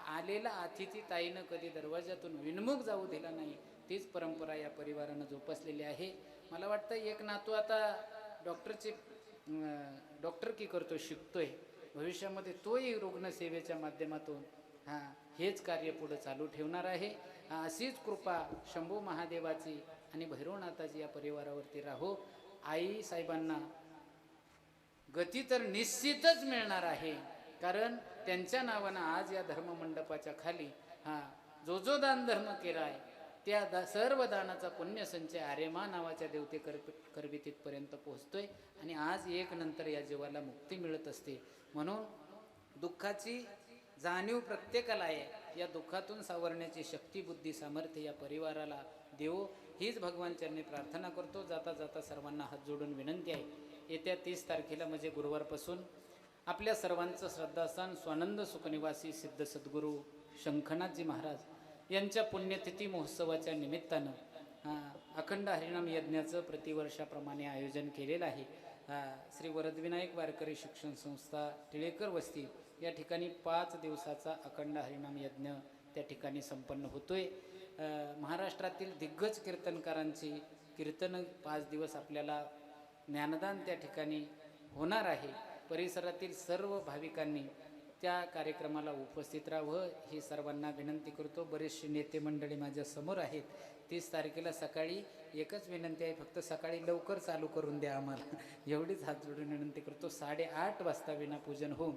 आलेला अतिथी ताईनं कधी दरवाजातून विनमुख जाऊ दिला नाही. तीच परंपरा या परिवारानं जोपासलेली आहे. मला वाटतं एक नातू आता डॉक्टरकी करतो, शिकतोय. भविष्यामध्ये तोही रुग्णसेवेच्या माध्यमातून हेच कार्य पुढे चालू ठेवणार आहे. अशीच कृपा शंभू महादेवाची आणि भैरवनाथाची या परिवारावरती राहो. आई साहेबांना गती तर निश्चितच मिळणार आहे, कारण त्यांच्या नावानं आज या धर्ममंडपाच्या खाली जो दान धर्म केला आहे त्या सर्व दानाचा पुण्यसंचय आर्यमा नावाच्या देवते करवितीतपर्यंत पोहोचतोय. आणि आज एक नंतर या जीवाला मुक्ती मिळत असते. म्हणून दुःखाची जाणीव प्रत्येकाला आहे. या दुःखातून सावरण्याची शक्ती, बुद्धी, सामर्थ्य या परिवाराला देवो, हीच भगवान चरणी प्रार्थना करतो. जाता जाता सर्वांना हात जोडून विनंती आहे, येत्या 30 तारखेला म्हणजे गुरुवारपासून आपल्या सर्वांचं श्रद्धास्थान स्वानंद सुखनिवासी सिद्ध सद्गुरू शंखनाथजी महाराज यांच्या पुण्यतिथी महोत्सवाच्या निमित्तानं अखंड हरिनाम यज्ञाचं प्रतिवर्षाप्रमाणे आयोजन केलेलं आहे. श्री वरदविनायक वारकरी शिक्षण संस्था टिळेकर वस्ती या ठिकाणी 5 दिवसाचा अखंड हरिनाम यज्ञ त्या ठिकाणी संपन्न होतोय. महाराष्ट्रातील दिग्गज कीर्तनकारांची कीर्तन 5 दिवस आपल्याला ज्ञानदान त्या ठिकाणी होणार आहे. परिसरातील सर्व भाविकांनी त्या कार्यक्रमाला उपस्थित राहावं ही सर्वांना विनंती करतो. बरेचसे नेते मंडळी माझ्या समोर आहेत. 30 तारखेला सकाळी एकच विनंती आहे, फक्त सकाळी लवकर चालू करून द्या आम्हाला, एवढीच हात जोडून विनंती करतो. 8:30 वाजता विनापूजन होऊन,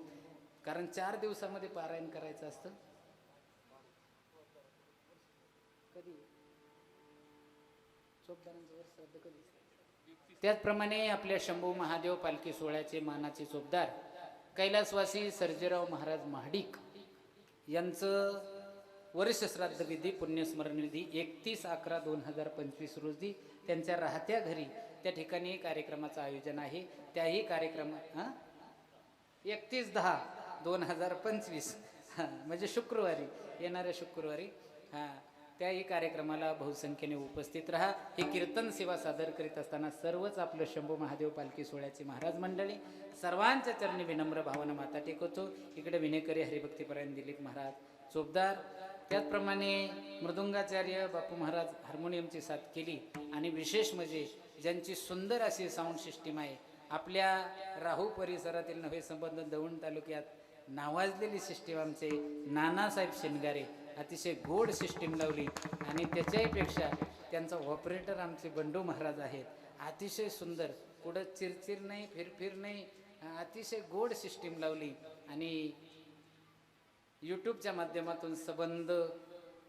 कारण 4 दिवसामध्ये पारायण करायचं असतं. कधी त्याचप्रमाणे आपल्या शंभू महादेव पालखी सोहळ्याचे मानाचे चोपदार कैलासवासी सर्जेराव महाराज महाडिक यांचं वर्ष श्राद्ध विधी पुण्यस्मरण विधी 31/11/2025 रोजी त्यांच्या राहत्या घरी त्या ठिकाणी कार्यक्रमाचं आयोजन आहे. त्याही कार्यक्रम 31/10/2025 म्हणजे शुक्रवारी, येणाऱ्या शुक्रवारी त्याही कार्यक्रमाला बहुसंख्येने उपस्थित राहा. ही कीर्तन सेवा सादर करीत असताना सर्वच आपलं शंभू महादेव पालखी सोहळ्याची महाराज मंडळी सर्वांच्या चरणी विनम्र भावना माता टेकवतो. इकडे विनेकरी हरिभक्तीपरायण दिलीप महाराज चोपदार, त्याचप्रमाणे मृदुंगाचार्य बापू महाराज हार्मोनियमची साथ केली. आणि विशेष म्हणजे ज्यांची सुंदर अशी साऊंड सिस्टीम आहे, आपल्या राहू परिसरातील नवे संबंध दौंड तालुक्यात नावाजलेली सिस्टीम आमचे नानासाहेब शिंगारे अतिशय गोड सिस्टीम लावली. आणि त्याच्याहीपेक्षा त्यांचा ऑपरेटर आमचे बंडू महाराज आहेत, अतिशय सुंदर, कुठं चिरचिर नाही, फिरफिर नाही, अतिशय गोड सिस्टीम लावली. आणि यूट्यूबच्या माध्यमातून संबंध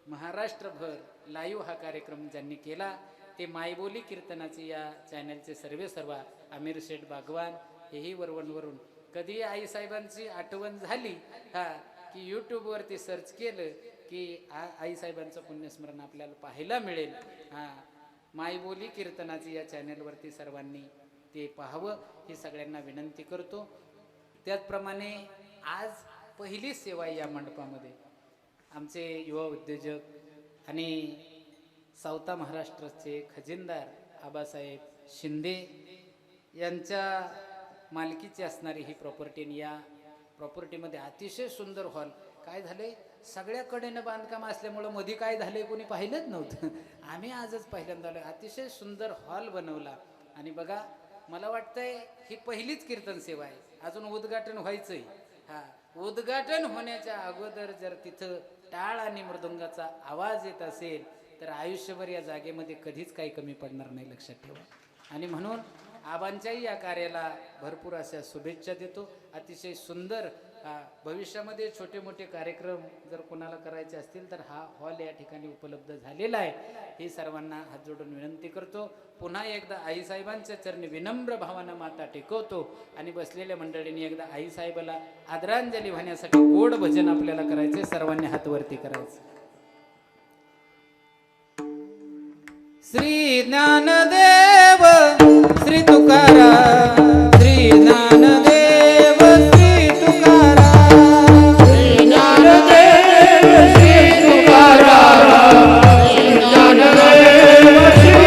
महाराष्ट्रभर लाईव्ह हा कार्यक्रम ज्यांनी केला ते मायबोली कीर्तनाचे या चॅनलचे सर्व आमिर शेठ बागवान हेही वरवणवरून कधी आईसाहेबांची आठवण झाली की यूट्यूबवरती सर्च केलं की आईसाहेबांचं पुण्यस्मरण आपल्याला पाहायला मिळेल. मायबोली कीर्तनाची या चॅनलवरती सर्वांनी ते पाहावं ही सगळ्यांना विनंती करतो. त्याचप्रमाणे आज पहिली सेवा या मंडपामध्ये आमचे युवा उद्योजक आणि सावता महाराष्ट्राचे खजिनदार आबासाहेब शिंदे यांच्या मालकीची असणारी ही प्रॉपर्टी. आणि या प्रॉपर्टीमध्ये अतिशय सुंदर हॉल. काय झाले, सगळ्याकडेनं बांधकाम असल्यामुळं मध्ये काय झाले कोणी पाहिलंच नव्हतं, आम्ही आजच पहिल्यांदा आलो. अतिशय सुंदर हॉल बनवला. आणि बघा, मला वाटतंय ही पहिलीच कीर्तन सेवा आहे, अजून उद्घाटन व्हायचंय. उद्घाटन होण्याच्या अगोदर जर तिथं टाळ आणि मृदुंगाचा आवाज येत असेल तर आयुष्यभर या जागेमध्ये कधीच काही कमी पडणार नाही, लक्षात ठेवा. आणि म्हणून आबांच्याही या कार्याला भरपूर अशा शुभेच्छा देतो. अतिशय सुंदर भविष्यामध्ये छोटे मोठे कार्यक्रम जर कोणाला करायचे असतील तर हा हॉल या ठिकाणी उपलब्ध झालेला आहे, ही सर्वांना हात जोडून विनंती करतो. पुन्हा एकदा आईसाहेबांच्या चरणी विनम्र भावानं माता टेकवतो. आणि बसलेल्या मंडळींनी एकदा आईसाहेबाला आदरांजली वाहण्यासाठी गोड भजन आपल्याला करायचे, सर्वांनी हात वरती करायचे. श्री ज्ञानदेव श्री तुकाराम, श्री ज्ञानदेव श्री तुकाराम, श्री ज्ञानदेव श्री तुकाराम, श्री ज्ञानदेव श्री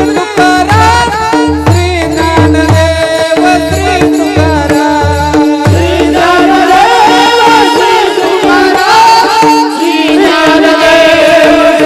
तुकाराम, श्री ज्ञानदेव श्री तुकाराम, श्री ज्ञानदेव श्री तुकाराम, श्री ज्ञानदेव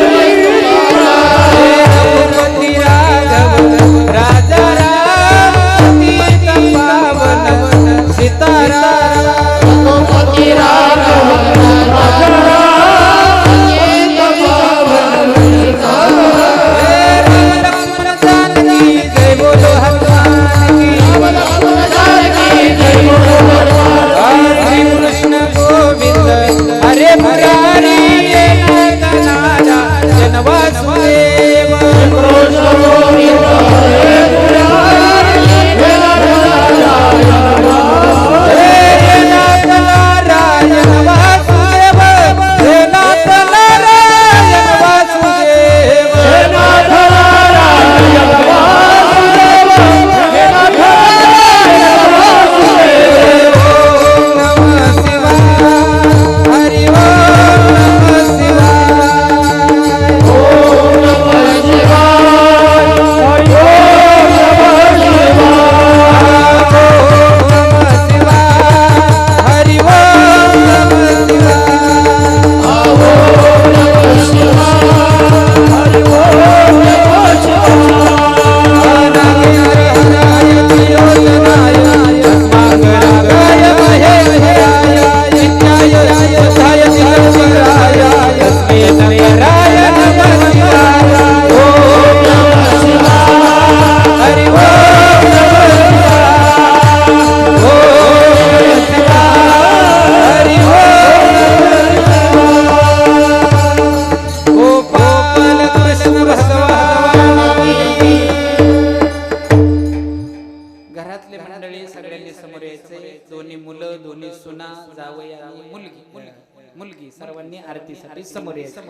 मुलगी सर्वांनी आरतीसाठी समोर या.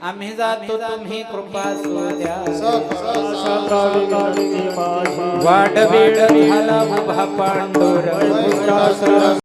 आम्ही जातो तुम्ही कृपा सोद्या वाडबीड झाला उभा पांडुरंग